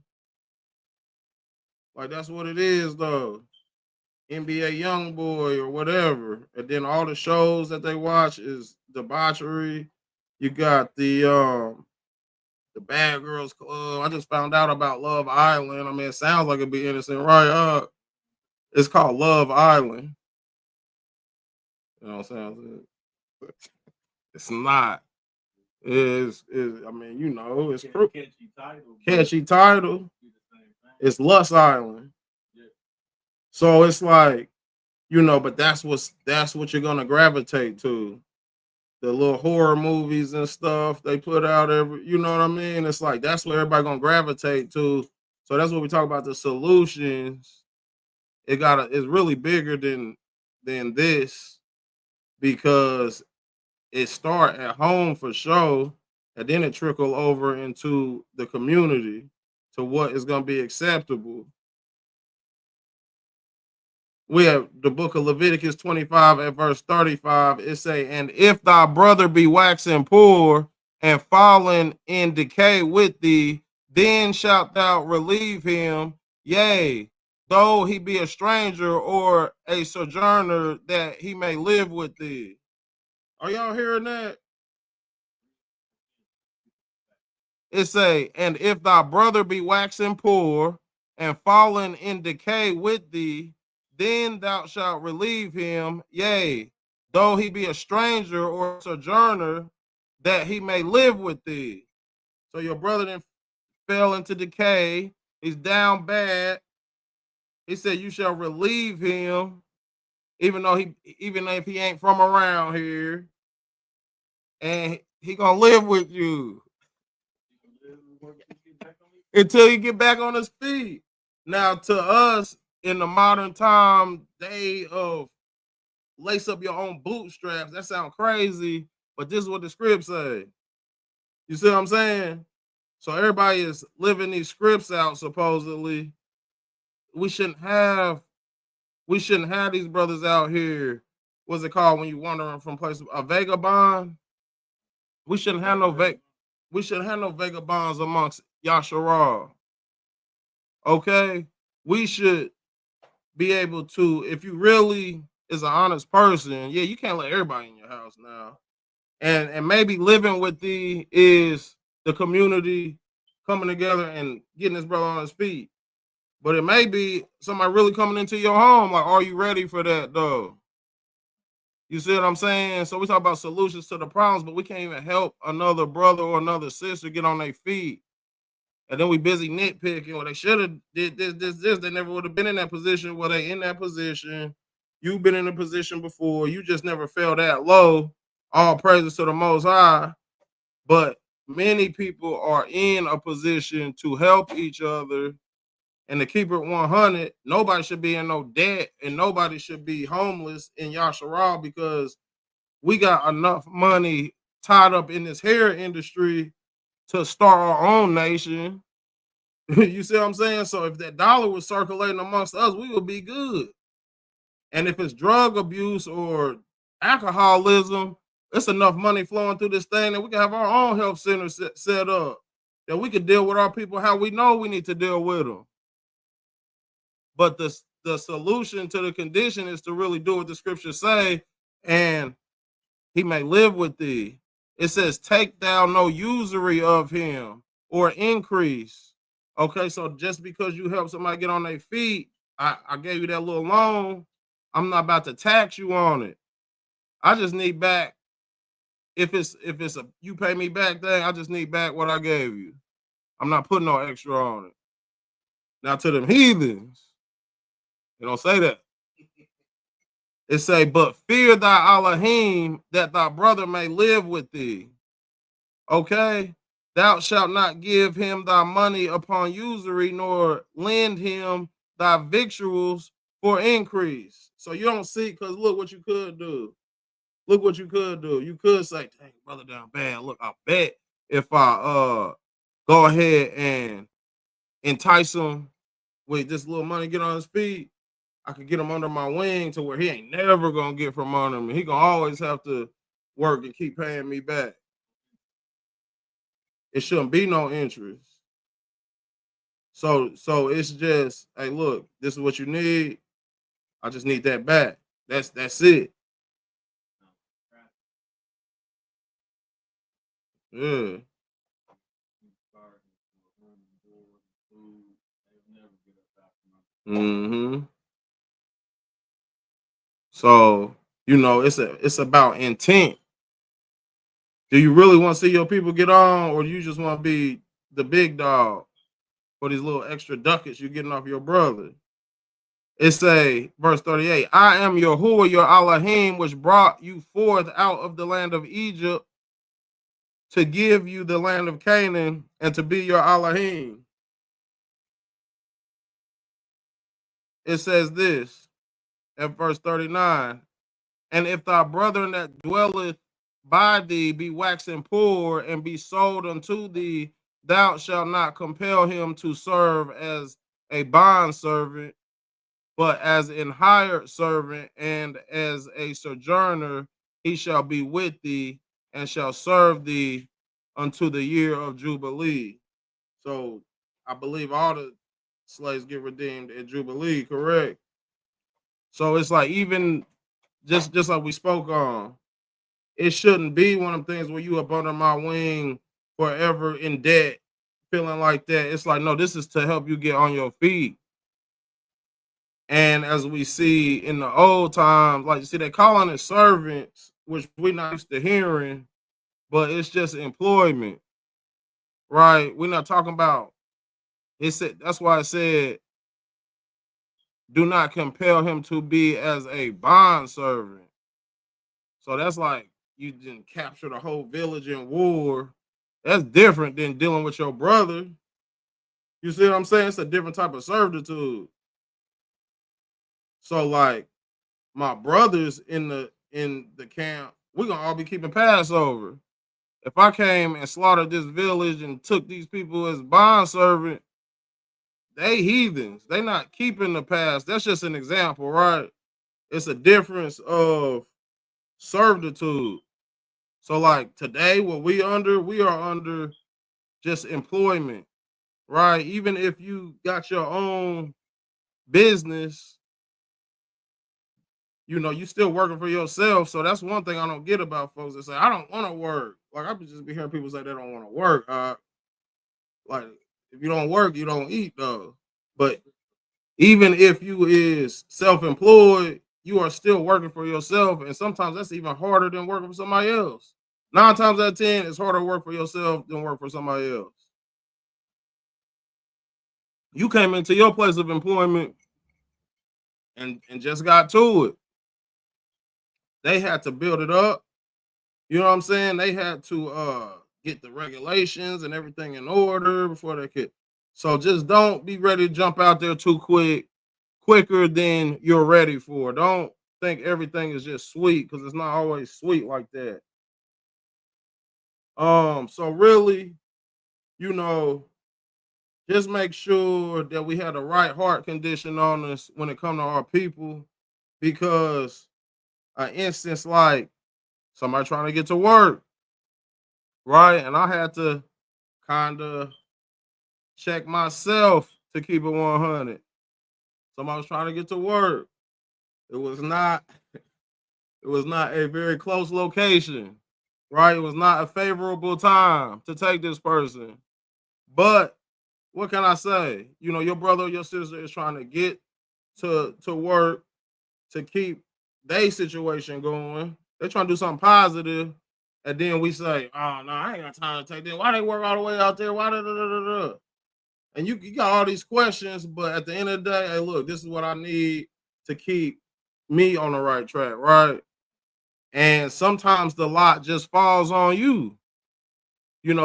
Like that's what it is though. NBA Youngboy or whatever. And then all the shows that they watch is debauchery. You got the Bad Girls Club. I just found out about Love Island. I mean, it sounds like it'd be innocent, right? It's called Love Island. You know what I'm saying? It's not. Is I mean, you know, it's Catchy title. catchy title. Be the same thing. It's Lust Island. Yeah. So it's like, you know, but that's what you're gonna gravitate to. The little horror movies and stuff they put out every, you know what I mean? It's like that's what everybody gonna gravitate to. So that's what we talk about the solutions. It's really bigger than this because it start at home for sure, and then it trickle over into the community to what is gonna be acceptable. We have the book of Leviticus 25 at verse 35. It say, and if thy brother be waxing poor and fallen in decay with thee, then shalt thou relieve him, yea, though he be a stranger or a sojourner, that he may live with thee. Are y'all hearing that? It say, and if thy brother be waxing poor and fallen in decay with thee, then thou shalt relieve him, yea, though he be a stranger or a sojourner, that he may live with thee. So your brother then fell into decay, he's down bad. He said, you shall relieve him, even if he ain't from around here, and he gonna live with you until he get back on his feet. Now, to us in the modern time day of lace up your own bootstraps, that sounds crazy, but this is what the scripts say. You see what I'm saying? So everybody is living these scripts out. Supposedly, we shouldn't have these brothers out here. What's it called when you wandering from place a vagabond? We shouldn't have no vagabonds amongst Yasharal. Okay, we should be able to, if you really is an honest person, yeah, you can't let everybody in your house now. And maybe living with thee is the community coming together and getting this brother on his feet. But it may be somebody really coming into your home. Like, are you ready for that though? You see what I'm saying? So we talk about solutions to the problems, but we can't even help another brother or another sister get on their feet. And then we busy nitpicking. Well, they should have did this. They never would have been in that position. Well, they in that position. You've been in a position before. You just never fell that low. All praises to the Most High. But many people are in a position to help each other and to keep it 100. Nobody should be in no debt and nobody should be homeless in Yasharal because we got enough money tied up in this hair industry to start our own nation. You see what I'm saying? So if that dollar was circulating amongst us, we would be good. And if it's drug abuse or alcoholism, it's enough money flowing through this thing that we can have our own health center set up, that we can deal with our people how we know we need to deal with them. But the solution to the condition is to really do what the scriptures say, and he may live with thee. It says, take thou no usury of him or increase. Okay, so just because you help somebody get on their feet, I gave you that little loan. I'm not about to tax you on it. I just need back. If it's a you pay me back thing, I just need back what I gave you. I'm not putting no extra on it. Now to them heathens, they don't say that. It say, but fear thy Elohim, that thy brother may live with thee. Okay? Thou shalt not give him thy money upon usury, nor lend him thy victuals for increase. So you don't see, because look what you could do. Look what you could do. You could say, dang, brother down bad. Look, I bet if I go ahead and entice him with this little money, get on his feet, I could get him under my wing to where he ain't never gonna get from under me. He gonna always have to work and keep paying me back. It shouldn't be no interest. So it's just, hey, look, this is what you need. I just need that back. That's it. Yeah. Mm-hmm. So, it's about intent. Do you really want to see your people get on, or do you just want to be the big dog for these little extra ducats you're getting off your brother? It say, verse 38, I am Yahuwah, your Elohim, which brought you forth out of the land of Egypt to give you the land of Canaan and to be your Elohim. It says this at verse 39, and if thy brethren that dwelleth by thee be waxing poor and be sold unto thee, thou shalt not compel him to serve as a bondservant, but as an hired servant, and as a sojourner he shall be with thee and shall serve thee unto the year of Jubilee. So I believe all the slaves get redeemed at Jubilee, correct? So it's like, even just like we spoke on, it shouldn't be one of them things where you up under my wing forever in debt, feeling like that. It's like, no, this is to help you get on your feet. And as we see in the old times, like you see, they calling it servants, which we're not used to hearing, but it's just employment, right? We're not talking about it. Said that's why I said, do not compel him to be as a bond servant. So that's like you didn't capture the whole village in war. That's different than dealing with your brother. You see what I'm saying? It's a different type of servitude. So like my brothers in the camp, we're gonna all be keeping Passover. If I came and slaughtered this village and took these people as bond servant, they heathens. They not keeping the past. That's just an example, right? It's a difference of servitude. So like today, what we are under just employment, right? Even if you got your own business, you still working for yourself. So that's one thing I don't get about folks that say, I don't want to work. Like I just be hearing people say they don't want to work. Like if you don't work, you don't eat though. But even if you is self-employed, you are still working for yourself. And sometimes that's even harder than working for somebody else. 9 times out of 10, it's harder to work for yourself than work for somebody else. You came into your place of employment and just got to it. They had to build it up. You know what I'm saying? They had to get the regulations and everything in order before they could. So just don't be ready to jump out there too quicker than you're ready for. Don't think everything is just sweet, because it's not always sweet like that. So really, just make sure that we have the right heart condition on us when it comes to our people, because an instance like somebody trying to get to work, right? And I had to kind of check myself to keep it 100. Somebody was trying to get to work. It was not a very close location, right? It was not a favorable time to take this person. But what can I say? Your brother or your sister is trying to get to work to keep their situation going. They're trying to do something positive. And then we say, oh, no, I ain't got time to take that. Why they work all the way out there? Why da? And you got all these questions, but at the end of the day, hey, look, this is what I need to keep me on the right track, right? And sometimes the lot just falls on you.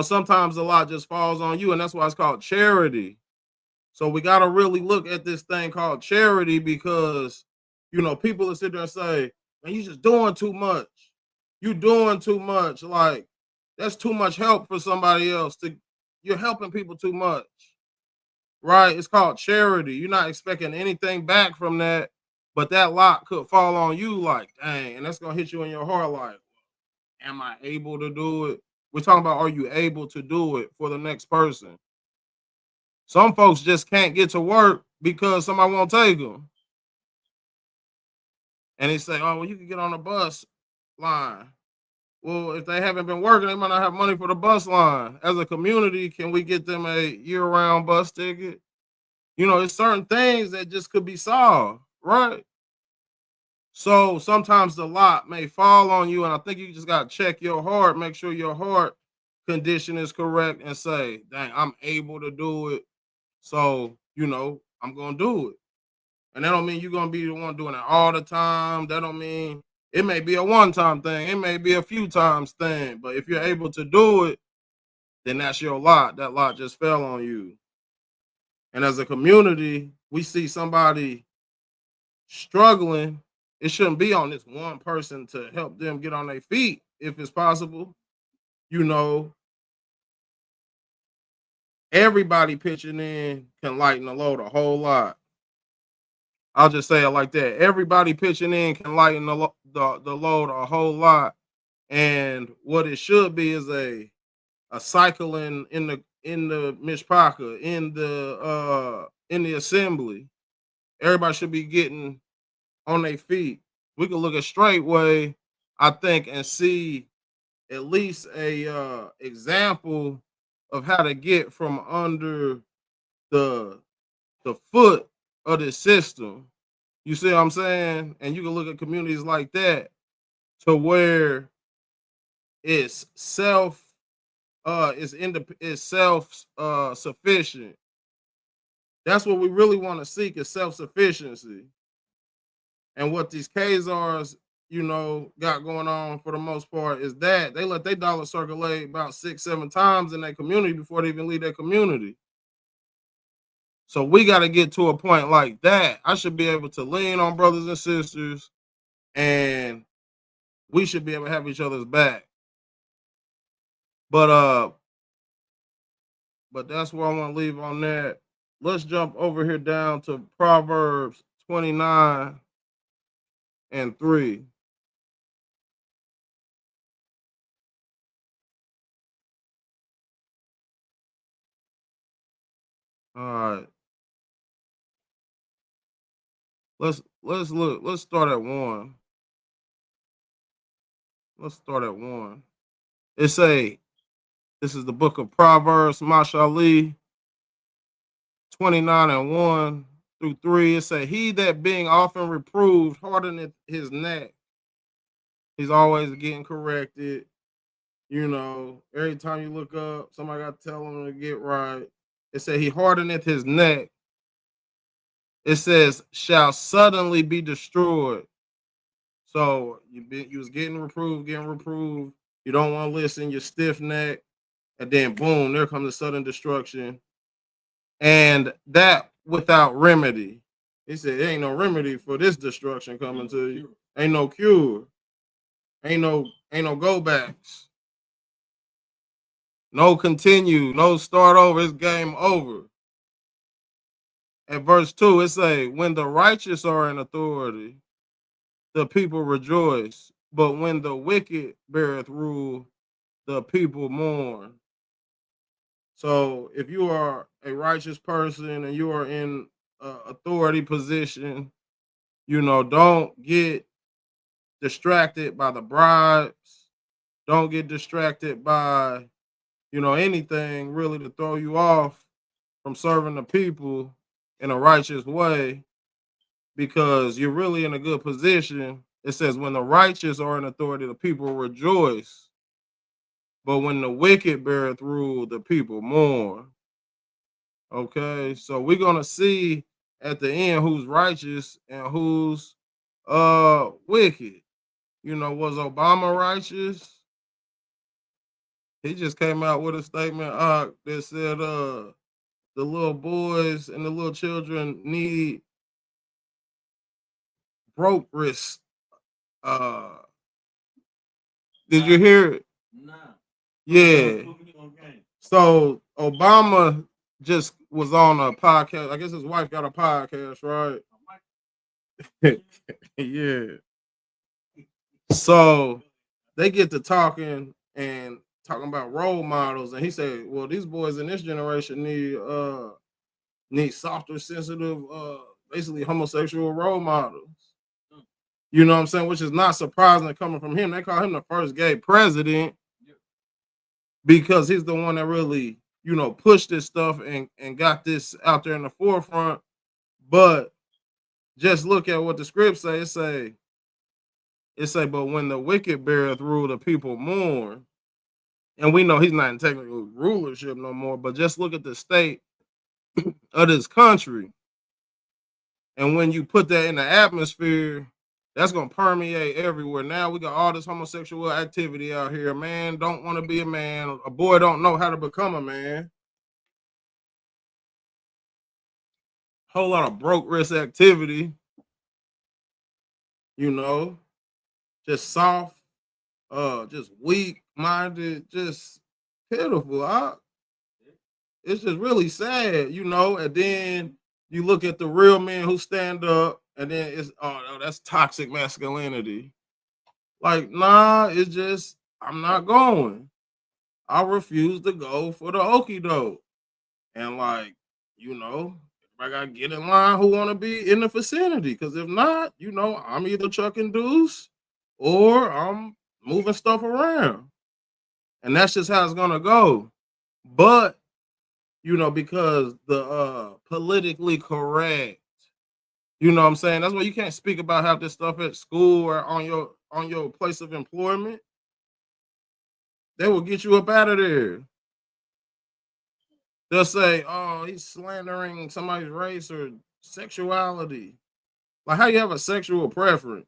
Sometimes the lot just falls on you, and that's why it's called charity. So we got to really look at this thing called charity, because, people will sit there and say, man, you just doing too much. You doing too much. Like, that's too much help for somebody else you're helping people too much, right? It's called charity. You're not expecting anything back from that, but that lot could fall on you like, dang, and that's gonna hit you in your heart like, am I able to do it? We're talking about, are you able to do it for the next person? Some folks just can't get to work because somebody won't take them. And they say, oh, well, you can get on the bus line. Well, if they haven't been working, they might not have money for the bus line. As a community, can we get them a year-round bus ticket? You know, it's certain things that just could be solved, right? So sometimes the lot may fall on you, and I think you just got to check your heart, make sure your heart condition is correct, and say, dang, I'm able to do it. So, you know, I'm going to do it. And that don't mean you're going to be the one doing it all the time. That don't mean it may be a one-time thing. It may be a few times thing. But if you're able to do it, then that's your lot. That lot just fell on you. And as a community, we see somebody struggling. It shouldn't be on this one person to help them get on their feet if it's possible. You know, everybody pitching in can lighten the load a whole lot. I'll just say it like that. Everybody pitching in can lighten the load a whole lot. And what it should be is a cycle in the Mishpaka, in the assembly. Everybody should be getting on their feet. We can look at Straightway, I think, and see at least a example of how to get from under the foot of the system. You see what I'm saying? And you can look at communities like that to where it's self sufficient. That's what we really want to seek, is self-sufficiency. And what these Khazars, you know, got going on for the most part is that they let their dollar circulate about 6-7 times in their community before they even leave their community. So we got to get to a point like that. I should be able to lean on brothers and sisters, and we should be able to have each other's back. But that's where I want to leave on that. Let's jump over here down to Proverbs 29 and 3. All right. Let's look. Let's start at 1. Let's start at 1. This is the book of Proverbs, Mashali 29 and 1 through 3. It say, he that being often reproved hardeneth his neck. He's always getting corrected. You know, every time you look up, somebody got to tell him to get right. It said he hardeneth his neck. It says, shall suddenly be destroyed. So you was getting reproved. You don't want to listen, you're stiff neck, and then boom, there comes the sudden destruction. And that without remedy. He said, there ain't no remedy for this destruction coming to you. Ain't no cure. Ain't no go backs. No continue, no start over. It's game over. At verse 2, it say, when the righteous are in authority, the people rejoice. But when the wicked beareth rule, the people mourn. So if you are a righteous person and you are in authority position, you know, don't get distracted by the bribes. Don't get distracted by, you know, anything really to throw you off from serving the people in a righteous way, because you're really in a good position. It says, when the righteous are in authority, the people rejoice. But when the wicked beareth rule, the people mourn. Okay, so we're gonna see at the end who's righteous and who's wicked. You know, was Obama righteous? He just came out with a statement that said the little boys and the little children need broke wrists. Did you hear it? Nah. Yeah. So Obama just was on a podcast. I guess his wife got a podcast, right? Yeah. So they get to talking about role models, and he said, "Well, these boys in this generation need softer, sensitive, basically homosexual role models." You know what I'm saying? Which is not surprising coming from him. They call him the first gay president because he's the one that really, pushed this stuff and got this out there in the forefront. But just look at what the script say. It say, but when the wicked beareth rule, the people mourn. And we know he's not in technical rulership no more, but just look at the state of this country. And when you put that in the atmosphere, that's going to permeate everywhere. Now we got all this homosexual activity out here. A man don't want to be a man. A boy don't know how to become a man. Whole lot of broke wrist activity. Just soft, just weak-minded, just pitiful. It's just really sad, and then you look at the real men who stand up, and then it's, that's toxic masculinity. Like, nah, it's just, I'm not going. I refuse to go for the okie doke. And like, I gotta get in line who want to be in the vicinity. Because if not, I'm either chucking deuce or I'm moving stuff around. And that's just how it's gonna go. But, because the politically correct, you know what I'm saying? That's why you can't speak about half this stuff at school or on your place of employment. They will get you up out of there. They'll say, oh, he's slandering somebody's race or sexuality. Like, how you have a sexual preference?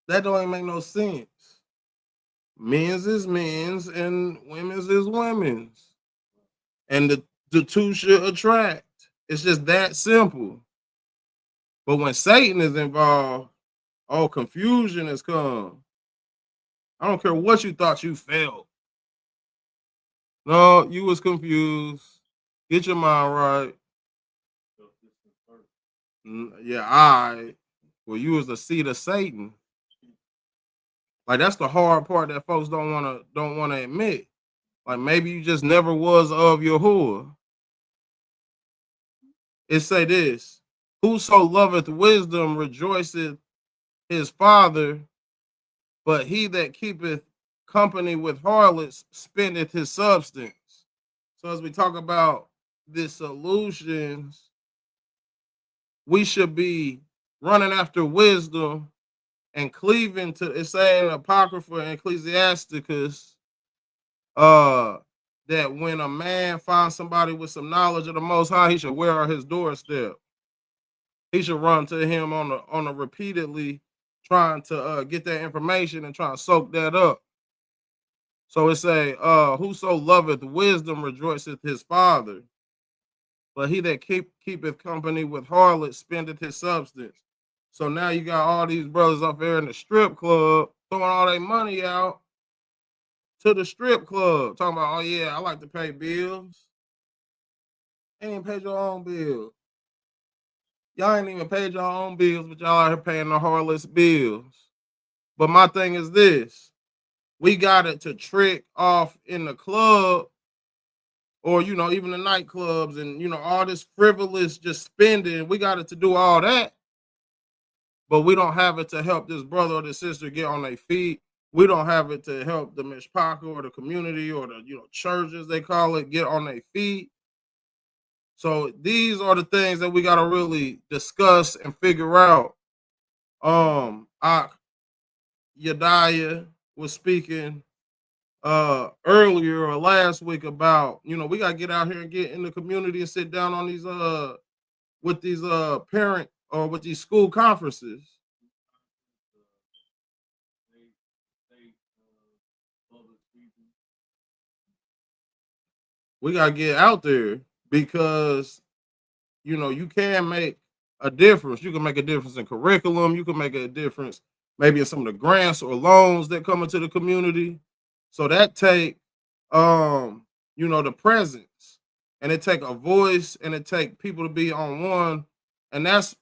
That don't even make no sense. Men's is men's and women's is women's. And the two should attract. It's just that simple. But when Satan is involved, confusion has come. I don't care what you thought you felt. No, you was confused. Get your mind right. Yeah, well, you was the seed of Satan. Like, that's the hard part that folks don't wanna admit. Like, maybe you just never was of Yahuwah. It say this: whoso loveth wisdom rejoiceth his father, but he that keepeth company with harlots spendeth his substance. So as we talk about the solutions, we should be running after wisdom and cleaving to, it's saying Apocrypha and Ecclesiasticus, that when a man finds somebody with some knowledge of the Most High, he should wear on his doorstep. He should run to him on a repeatedly, trying to get that information and trying to soak that up. So it say, whoso loveth wisdom rejoiceth his father, but he that keepeth company with harlots spendeth his substance. So now you got all these brothers up there in the strip club throwing all their money out to the strip club, talking about, oh yeah, I like to pay bills. Ain't even paid your own bills. Y'all ain't even paid your own bills, but y'all out here paying the harlots bills. But my thing is this: we got it to trick off in the club, or even the nightclubs, and all this frivolous just spending. We got it to do all that, but we don't have it to help this brother or this sister get on their feet. We don't have it to help the mishpachah or the community or the churches, they call it, get on their feet. So these are the things that we got to really discuss and figure out. Yediah was speaking earlier or last week about, we got to get out here and get in the community and sit down on these with these parent or with these school conferences. We got to get out there because, you can make a difference. You can make a difference in curriculum. You can make a difference maybe in some of the grants or loans that come into the community. So that take the presence, and it take a voice, and it take people to be on one, and that's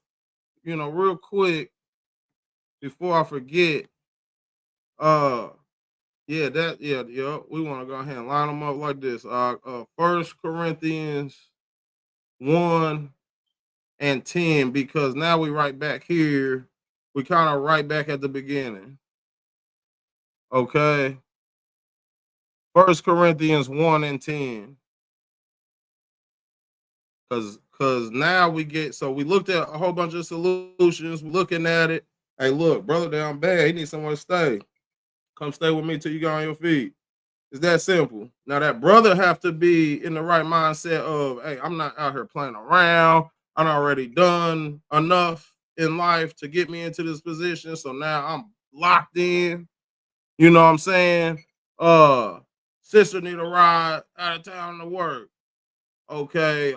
real quick before I forget. Yeah, we want to go ahead and line them up like this. 1 Corinthians 1 and 10, because now we right back here. We kind of right back at the beginning. Okay. 1 Corinthians 1 and 10. Because now we looked at a whole bunch of solutions. We're looking at it. Hey, look, brother down bad. He needs somewhere to stay. Come stay with me till you get on your feet. It's that simple. Now that brother have to be in the right mindset of, hey, I'm not out here playing around. I'm already done enough in life to get me into this position. So now I'm locked in. You know what I'm saying? Sister need a ride out of town to work. Okay.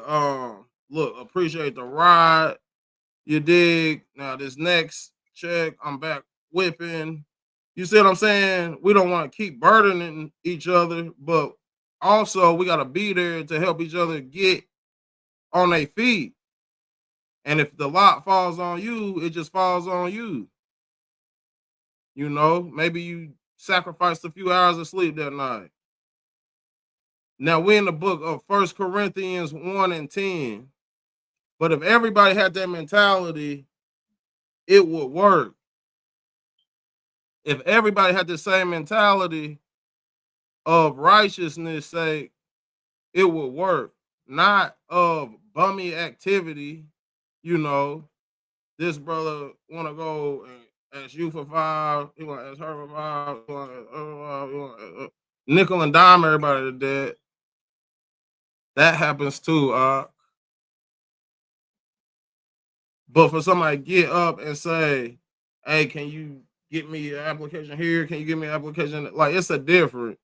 Look, appreciate the ride. You dig? Now this next check, I'm back whipping. You see what I'm saying? We don't want to keep burdening each other, but also we got to be there to help each other get on their feet. And if the lot falls on you, it just falls on you. Maybe you sacrificed a few hours of sleep that night. Now we're in the book of 1 Corinthians 1 and 10. But if everybody had that mentality, it would work. If everybody had the same mentality of righteousness sake, it would work. Not of bummy activity. This brother want to go and ask you for 5. He want to ask her for 5. He want to ask her for 5. He want to nickel and dime everybody to death. That happens too. But for somebody to get up and say, hey, can you get me an application here? Can you give me an application? Like, it's a difference.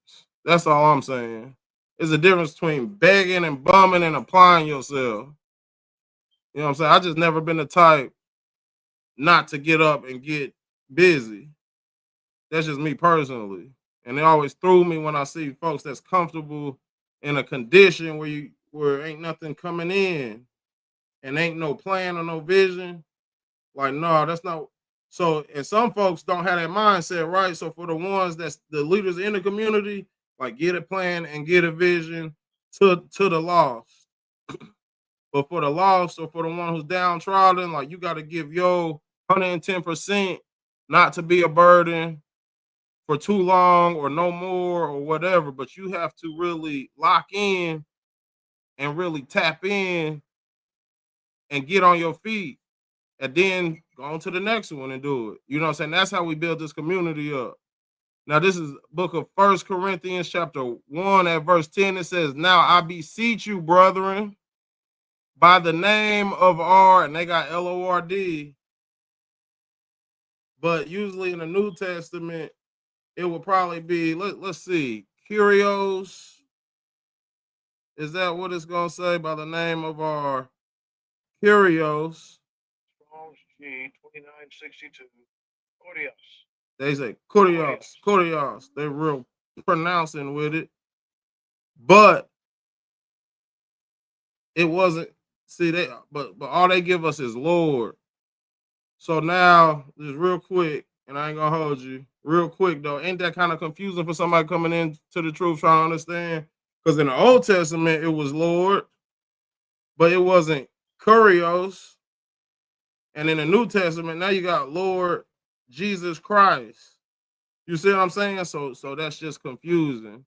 That's all I'm saying. It's a difference between begging and bumming and applying yourself. You know what I'm saying? I just never been the type not to get up and get busy. That's just me personally. And it always threw me when I see folks that's comfortable in a condition where ain't nothing coming in and ain't no plan or no vision. Like, no, that's not. So, and some folks don't have that mindset, right? So for the ones that's the leaders in the community, like, get a plan and get a vision to the lost. But for the lost or for the one who's downtrodden, like, you got to give your 110%, not to be a burden for too long or no more or whatever. But you have to really lock in and really tap in and get on your feet. And then go on to the next one and do it. You know what I'm saying? That's how we build this community up. Now, this is book of 1 Corinthians chapter 1 at verse 10. It says, now I beseech you, brethren, by the name of our, and they got Lord, but usually in the New Testament, it will probably be, let's see, Kyrios. Is that what it's going to say? By the name of our Kyrios. G 2962. Kurios. They say Kurios. They're real pronouncing with it. But it wasn't, but all they give us is Lord. So now, just real quick, and I ain't gonna hold you, real quick though, ain't that kind of confusing for somebody coming into the truth trying to understand? Because in the Old Testament, it was Lord, but it wasn't Kurios. And in the New Testament, now you got Lord Jesus Christ. You see what I'm saying? So that's just confusing.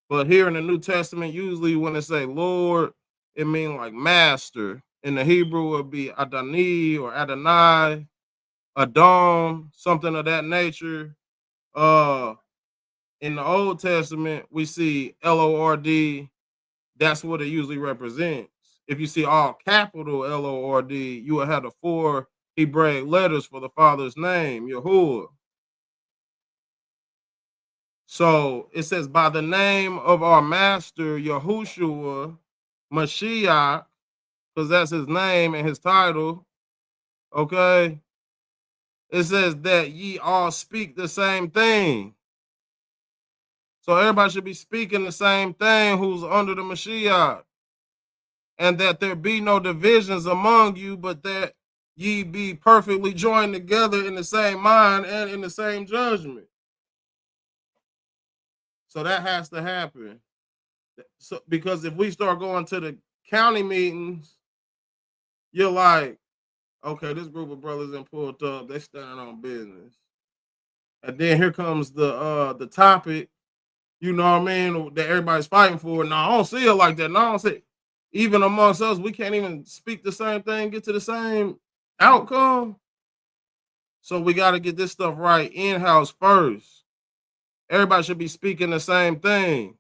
But here in the New Testament, usually when they say Lord, it means like master. In the Hebrew, it would be Adoni or Adonai, Adon, something of that nature. In the Old Testament, we see Lord. That's what it usually represents. If you see all capital Lord, you will have the 4 Hebraic letters for the Father's name, Yahuwah. So it says, by the name of our master, Yahushua, Mashiach, because that's his name and his title. Okay. It says that ye all speak the same thing. So everybody should be speaking the same thing who's under the Mashiach. And that there be no divisions among you, but that ye be perfectly joined together in the same mind and in the same judgment. So that has to happen. So because if we start going to the county meetings, you're like, okay, this group of brothers in pulled up, they standing on business. And then here comes the topic, you know what I mean, that everybody's fighting for. No, I don't see it like that. No, I don't see it. Even amongst us, we can't even speak the same thing, get to the same outcome. So we got to get this stuff right in-house first. Everybody should be speaking the same thing.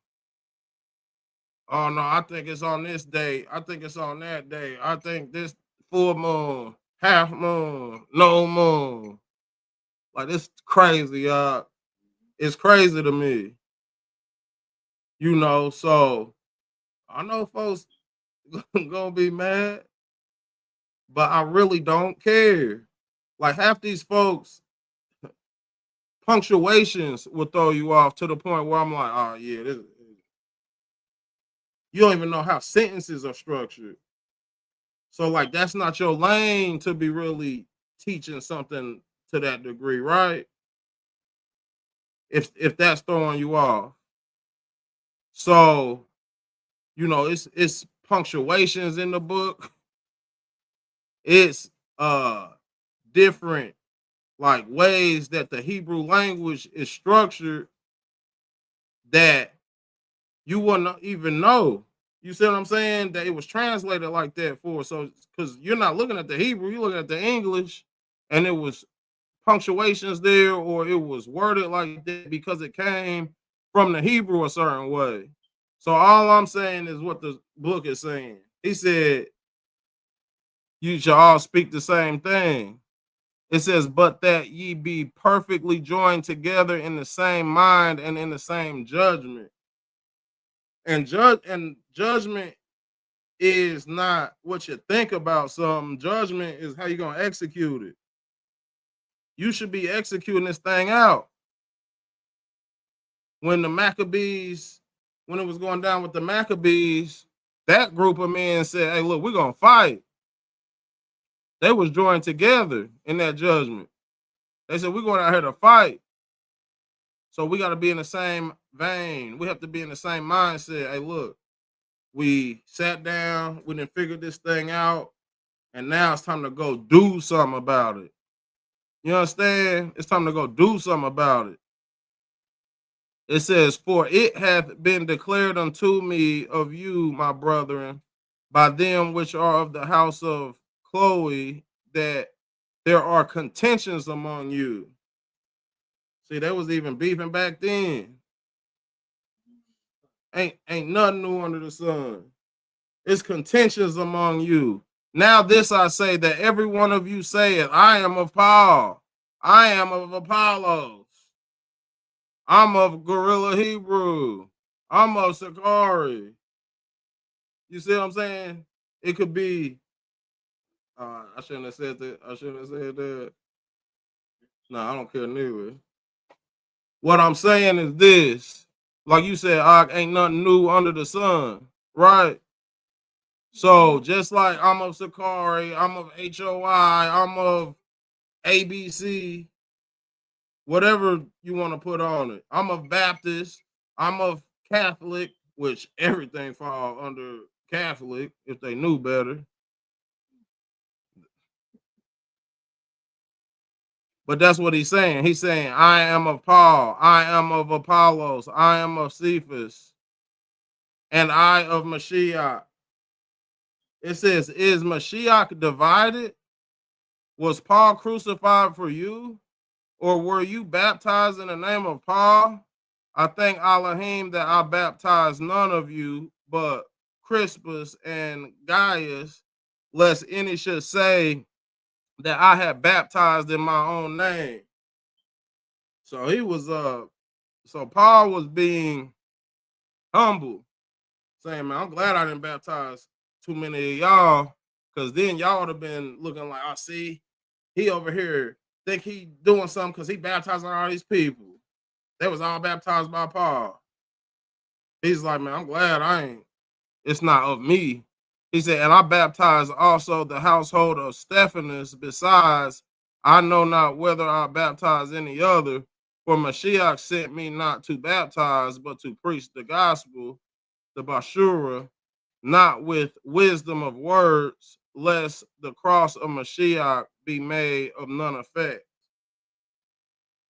Oh, no, I think it's on this day. I think it's on that day. I think this full moon, half moon, no moon. Like, it's crazy, y'all. It's crazy to me. You know, so I know folks gonna be mad, but I really don't care. Like half these folks, punctuations will throw you off to the point where I'm like, oh yeah, you don't even know how sentences are structured. So like that's not your lane to be really teaching something to that degree, right? If that's throwing you off. So, you know, it's punctuations in the book. It's different like ways that the Hebrew language is structured that you wouldn't even know. You see what I'm saying? That it was translated like that for. So because you're not looking at the Hebrew, you're looking at the English, and it was punctuations there, or it was worded like that because it came from the Hebrew a certain way. So all I'm saying is what the book is saying. He said, you shall all speak the same thing. It says, but that ye be perfectly joined together in the same mind and in the same judgment. And judgment is not what you think about something. Judgment is how you're going to execute it. You should be executing this thing out. When the Maccabees, when it was going down with the Maccabees, that group of men said, hey, look, we're going to fight. They was joined together in that judgment. They said, we're going out here to fight. So we got to be in the same vein. We have to be in the same mindset. Hey, look, we sat down, we didn't figure this thing out, and now it's time to go do something about it. You understand? It's time to go do something about it. It says, for it hath been declared unto me of you, my brethren, by them which are of the house of Chloe, that there are contentions among you. See, they was even beefing back then. Ain't nothing new under the sun. It's contentions among you. Now this I say, that every one of you saith, I am of Paul, I am of Apollos, I'm of Gorilla Hebrew, I'm of Sakari. You see what I'm saying? It could be, I shouldn't have said that. I shouldn't have said that. No, I don't care neither. What I'm saying is this. Like you said, ain't nothing new under the sun, right? So just like I'm of Sakari, I'm of HOI, I'm of ABC, whatever you want to put on it. I'm of Baptist, I'm of Catholic, which everything fall under Catholic if they knew better. But that's what he's saying. He's saying, I am of Paul, I am of Apollos, I am of Cephas, and I of Mashiach. It says, is Mashiach divided? Was Paul crucified for you? Or were you baptized in the name of Paul? I thank Elohim that I baptized none of you, but Crispus and Gaius, lest any should say that I had baptized in my own name. So he was so Paul was being humble, saying, man, I'm glad I didn't baptize too many of y'all, because then y'all would have been looking like, I see, he over here think he doing something because he baptizing all these people. They was all baptized by Paul. He's like, man, I'm glad it's not of me. He said, and I baptize also the household of Stephanus. Besides, I know not whether I baptize any other, for Mashiach sent me not to baptize, but to preach the gospel, the Bashura, not with wisdom of words, lest the cross of Mashiach be made of none effect.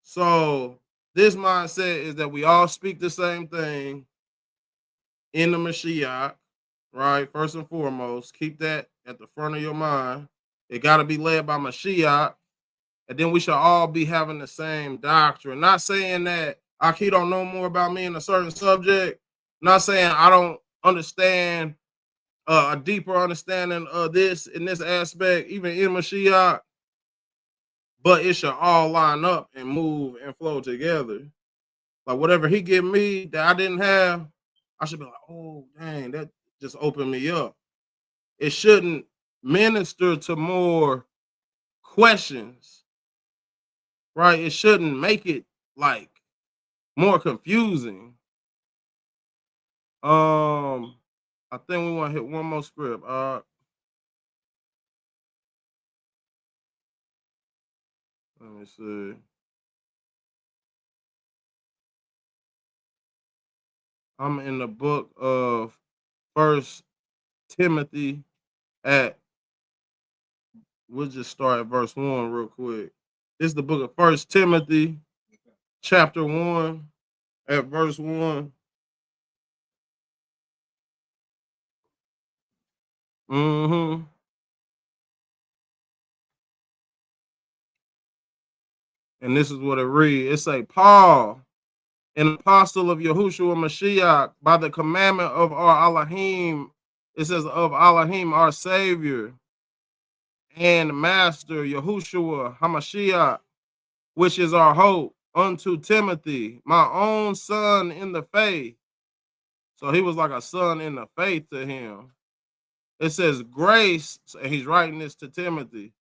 So this mindset is that we all speak the same thing in the Mashiach, right? First and foremost, keep that at the front of your mind. It got to be led by Mashiach, and then we should all be having the same doctrine. Not saying that Aki don't know more about me in a certain subject. Not saying I don't understand a deeper understanding of this in this aspect, even in Mashiach, but it should all line up and move and flow together. Like whatever he give me that I didn't have, I should be like, oh dang, that just opened me up. It shouldn't minister to more questions, right? It shouldn't make it like more confusing. I think we want to hit one more script. Let me see. I'm in the book of First Timothy we'll just start at verse 1 real quick. This is the book of First Timothy, chapter 1, at verse 1. Mm-hmm. And this is what it reads. It say, Paul, an apostle of Yahushua Mashiach, by the commandment of our Elohim, it says of Elohim, our Savior and Master, Yahushua HaMashiach, which is our hope, unto Timothy, my own son in the faith. So he was like a son in the faith to him. It says grace, and he's writing this to Timothy.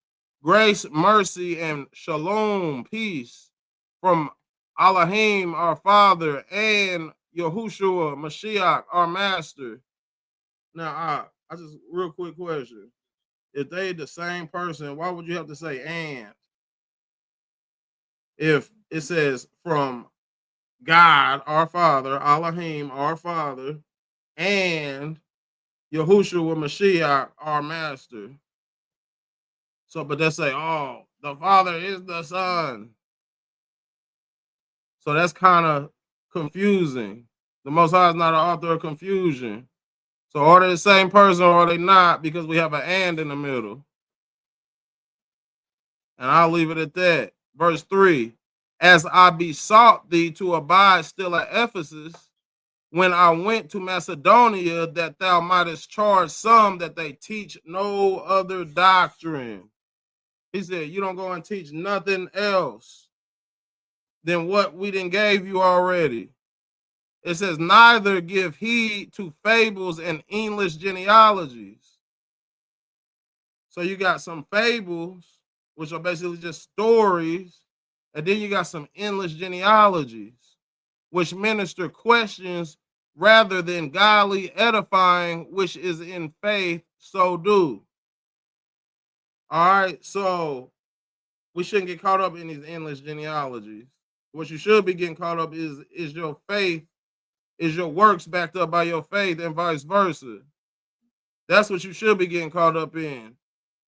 Grace, mercy, and shalom, peace from Elohim, our Father, and Yahushua Mashiach, our Master. Now, I just real quick question: if they the same person, why would you have to say and? If it says from God, our Father, Elohim, our Father, and Yahushua Mashiach, our Master. So, but they say, oh, the Father is the Son. So that's kind of confusing. The Most High is not an author of confusion. So are they the same person or are they not? Because we have an and in the middle. And I'll leave it at that. Verse 3, as I besought thee to abide still at Ephesus, when I went to Macedonia, that thou mightest charge some that they teach no other doctrine. He said, you don't go and teach nothing else than what we done gave you already. It says, neither give heed to fables and English genealogies. So you got some fables, which are basically just stories, and then you got some English genealogies, which minister questions rather than godly edifying, which is in faith, so do. All right, so we shouldn't get caught up in these endless genealogies. What you should be getting caught up is your faith, is your works backed up by your faith, and vice versa. That's what you should be getting caught up in.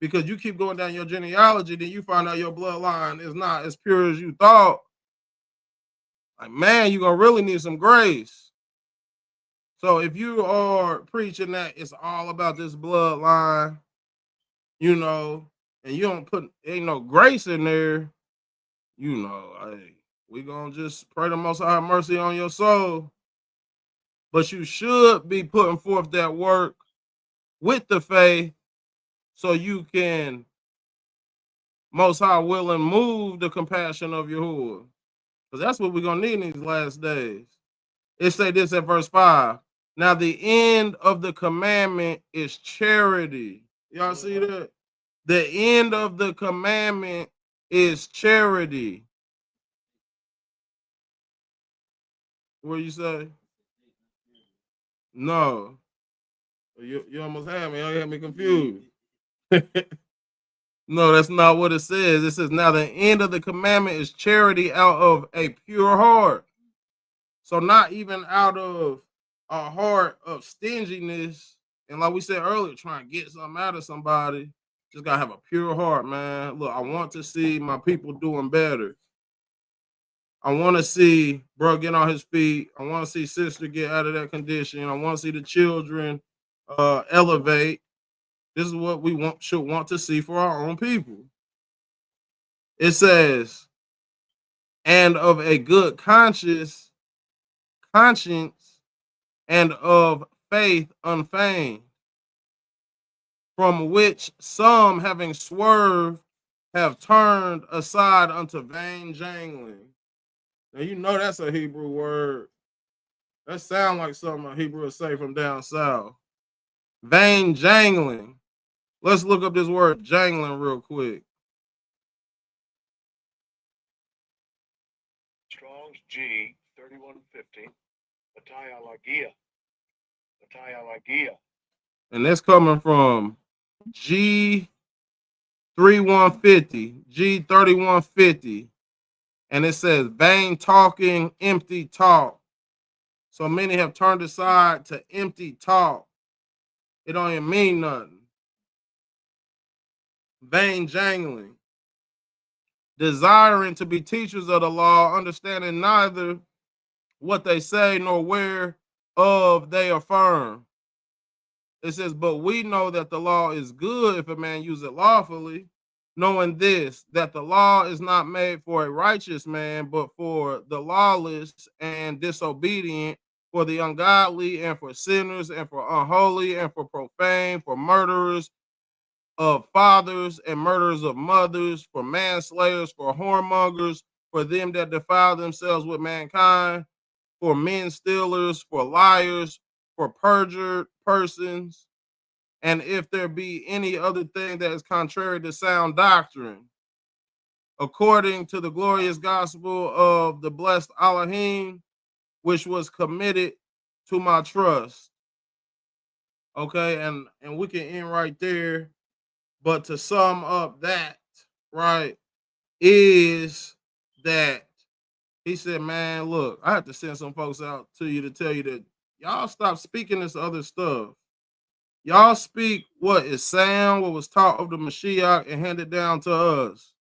Because you keep going down your genealogy, then you find out your bloodline is not as pure as you thought. Like, man, you're going to really need some grace. So if you are preaching that it's all about this bloodline, you know, and you don't ain't no grace in there, you know, hey, we gonna just pray the Most High have mercy on your soul. But you should be putting forth that work with the faith so you can, Most High willing, move the compassion of Yahuwah. Because that's what we're gonna need in these last days. It say this at verse 5. Now the end of the commandment is charity. Y'all see that? The end of the commandment is charity. What you say? No. You almost had me. You had me confused. No, that's not what it says. It says, now the end of the commandment is charity out of a pure heart. So not even out of a heart of stinginess. And like we said earlier, trying to get something out of somebody. Just gotta have a pure heart, man. Look, I want to see my people doing better. I want to see bro get on his feet. I want to see sister get out of that condition. I want to see the children elevate. This is what we should want to see for our own people. It says, and of a good conscience, and of faith unfeigned, from which some, having swerved, have turned aside unto vain jangling. Now you know that's a Hebrew word. That sounds like something a Hebrew would say from down south. Vain jangling. Let's look up this word jangling real quick. Strong's G 3150. Batayalagia. And that's coming from G 3150, G 3150. And it says vain talking, empty talk. So many have turned aside to empty talk. It don't even mean nothing. Vain jangling. Desiring to be teachers of the law, understanding neither what they say nor whereof they affirm. It says, but we know that the law is good if a man use it lawfully, knowing this, that the law is not made for a righteous man, but for the lawless and disobedient, for the ungodly, and for sinners, and for unholy, and for profane, for murderers of fathers, and murderers of mothers, for manslayers, for whoremongers, for them that defile themselves with mankind, for men stealers, for liars, for perjured persons, and if there be any other thing that is contrary to sound doctrine, according to the glorious gospel of the blessed Elohim, which was committed to my trust. Okay, and we can end right there. But to sum up that, right, is that he said, man, look, I have to send some folks out to you to tell you that y'all stop speaking this other stuff. Y'all speak what is sound, what was taught of the Mashiach and handed down to us.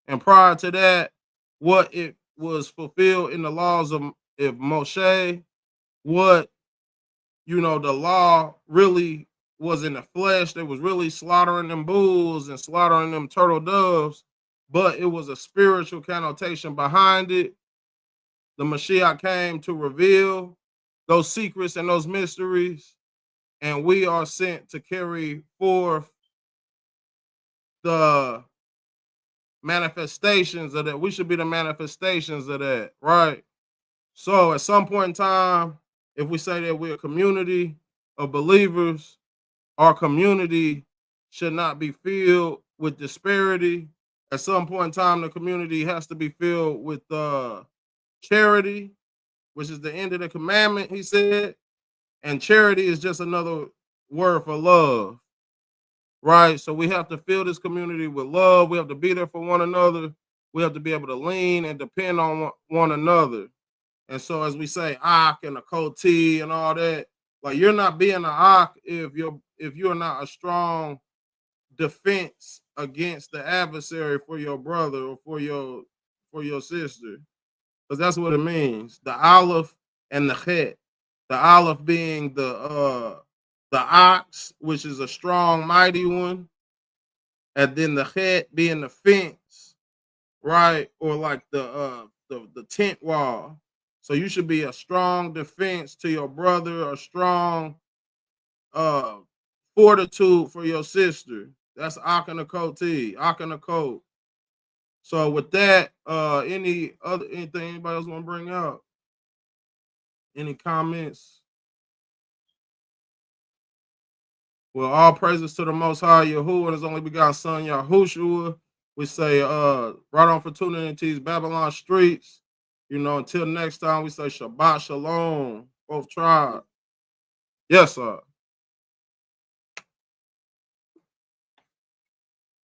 And prior to that, what it was fulfilled in the laws of Moshe, what, the law really was in the flesh. They was really slaughtering them bulls and slaughtering them turtle doves, but it was a spiritual connotation behind it. The Mashiach came to reveal those secrets and those mysteries. And we are sent to carry forth the manifestations of that. We should be the manifestations of that, right? So at some point in time, if we say that we're a community of believers, our community should not be filled with disparity. At some point in time, the community has to be filled with charity, which is the end of the commandment, he said. And charity is just another word for love, right? So we have to fill this community with love. We have to be there for one another. We have to be able to lean and depend on one another. And so as we say, Ak and a Koti and all that, like you're not being an Ak if you're not a strong defense against the adversary for your brother or for your sister. Because that's what it means. The Aleph and the Chet. The Aleph being the ox, which is a strong, mighty one, and then the Chet being the fence, right? Or like the tent wall. So you should be a strong defense to your brother, a strong fortitude for your sister. That's Akhenakote, Akhenakot. So with that, anything anybody else want to bring up? Any comments? Well, all praises to the Most High Yahuwah and His only begotten Son Yahushua. We say, right on for tuning into these Babylon streets. Until next time, we say Shabbat Shalom, both tribes. Yes, sir.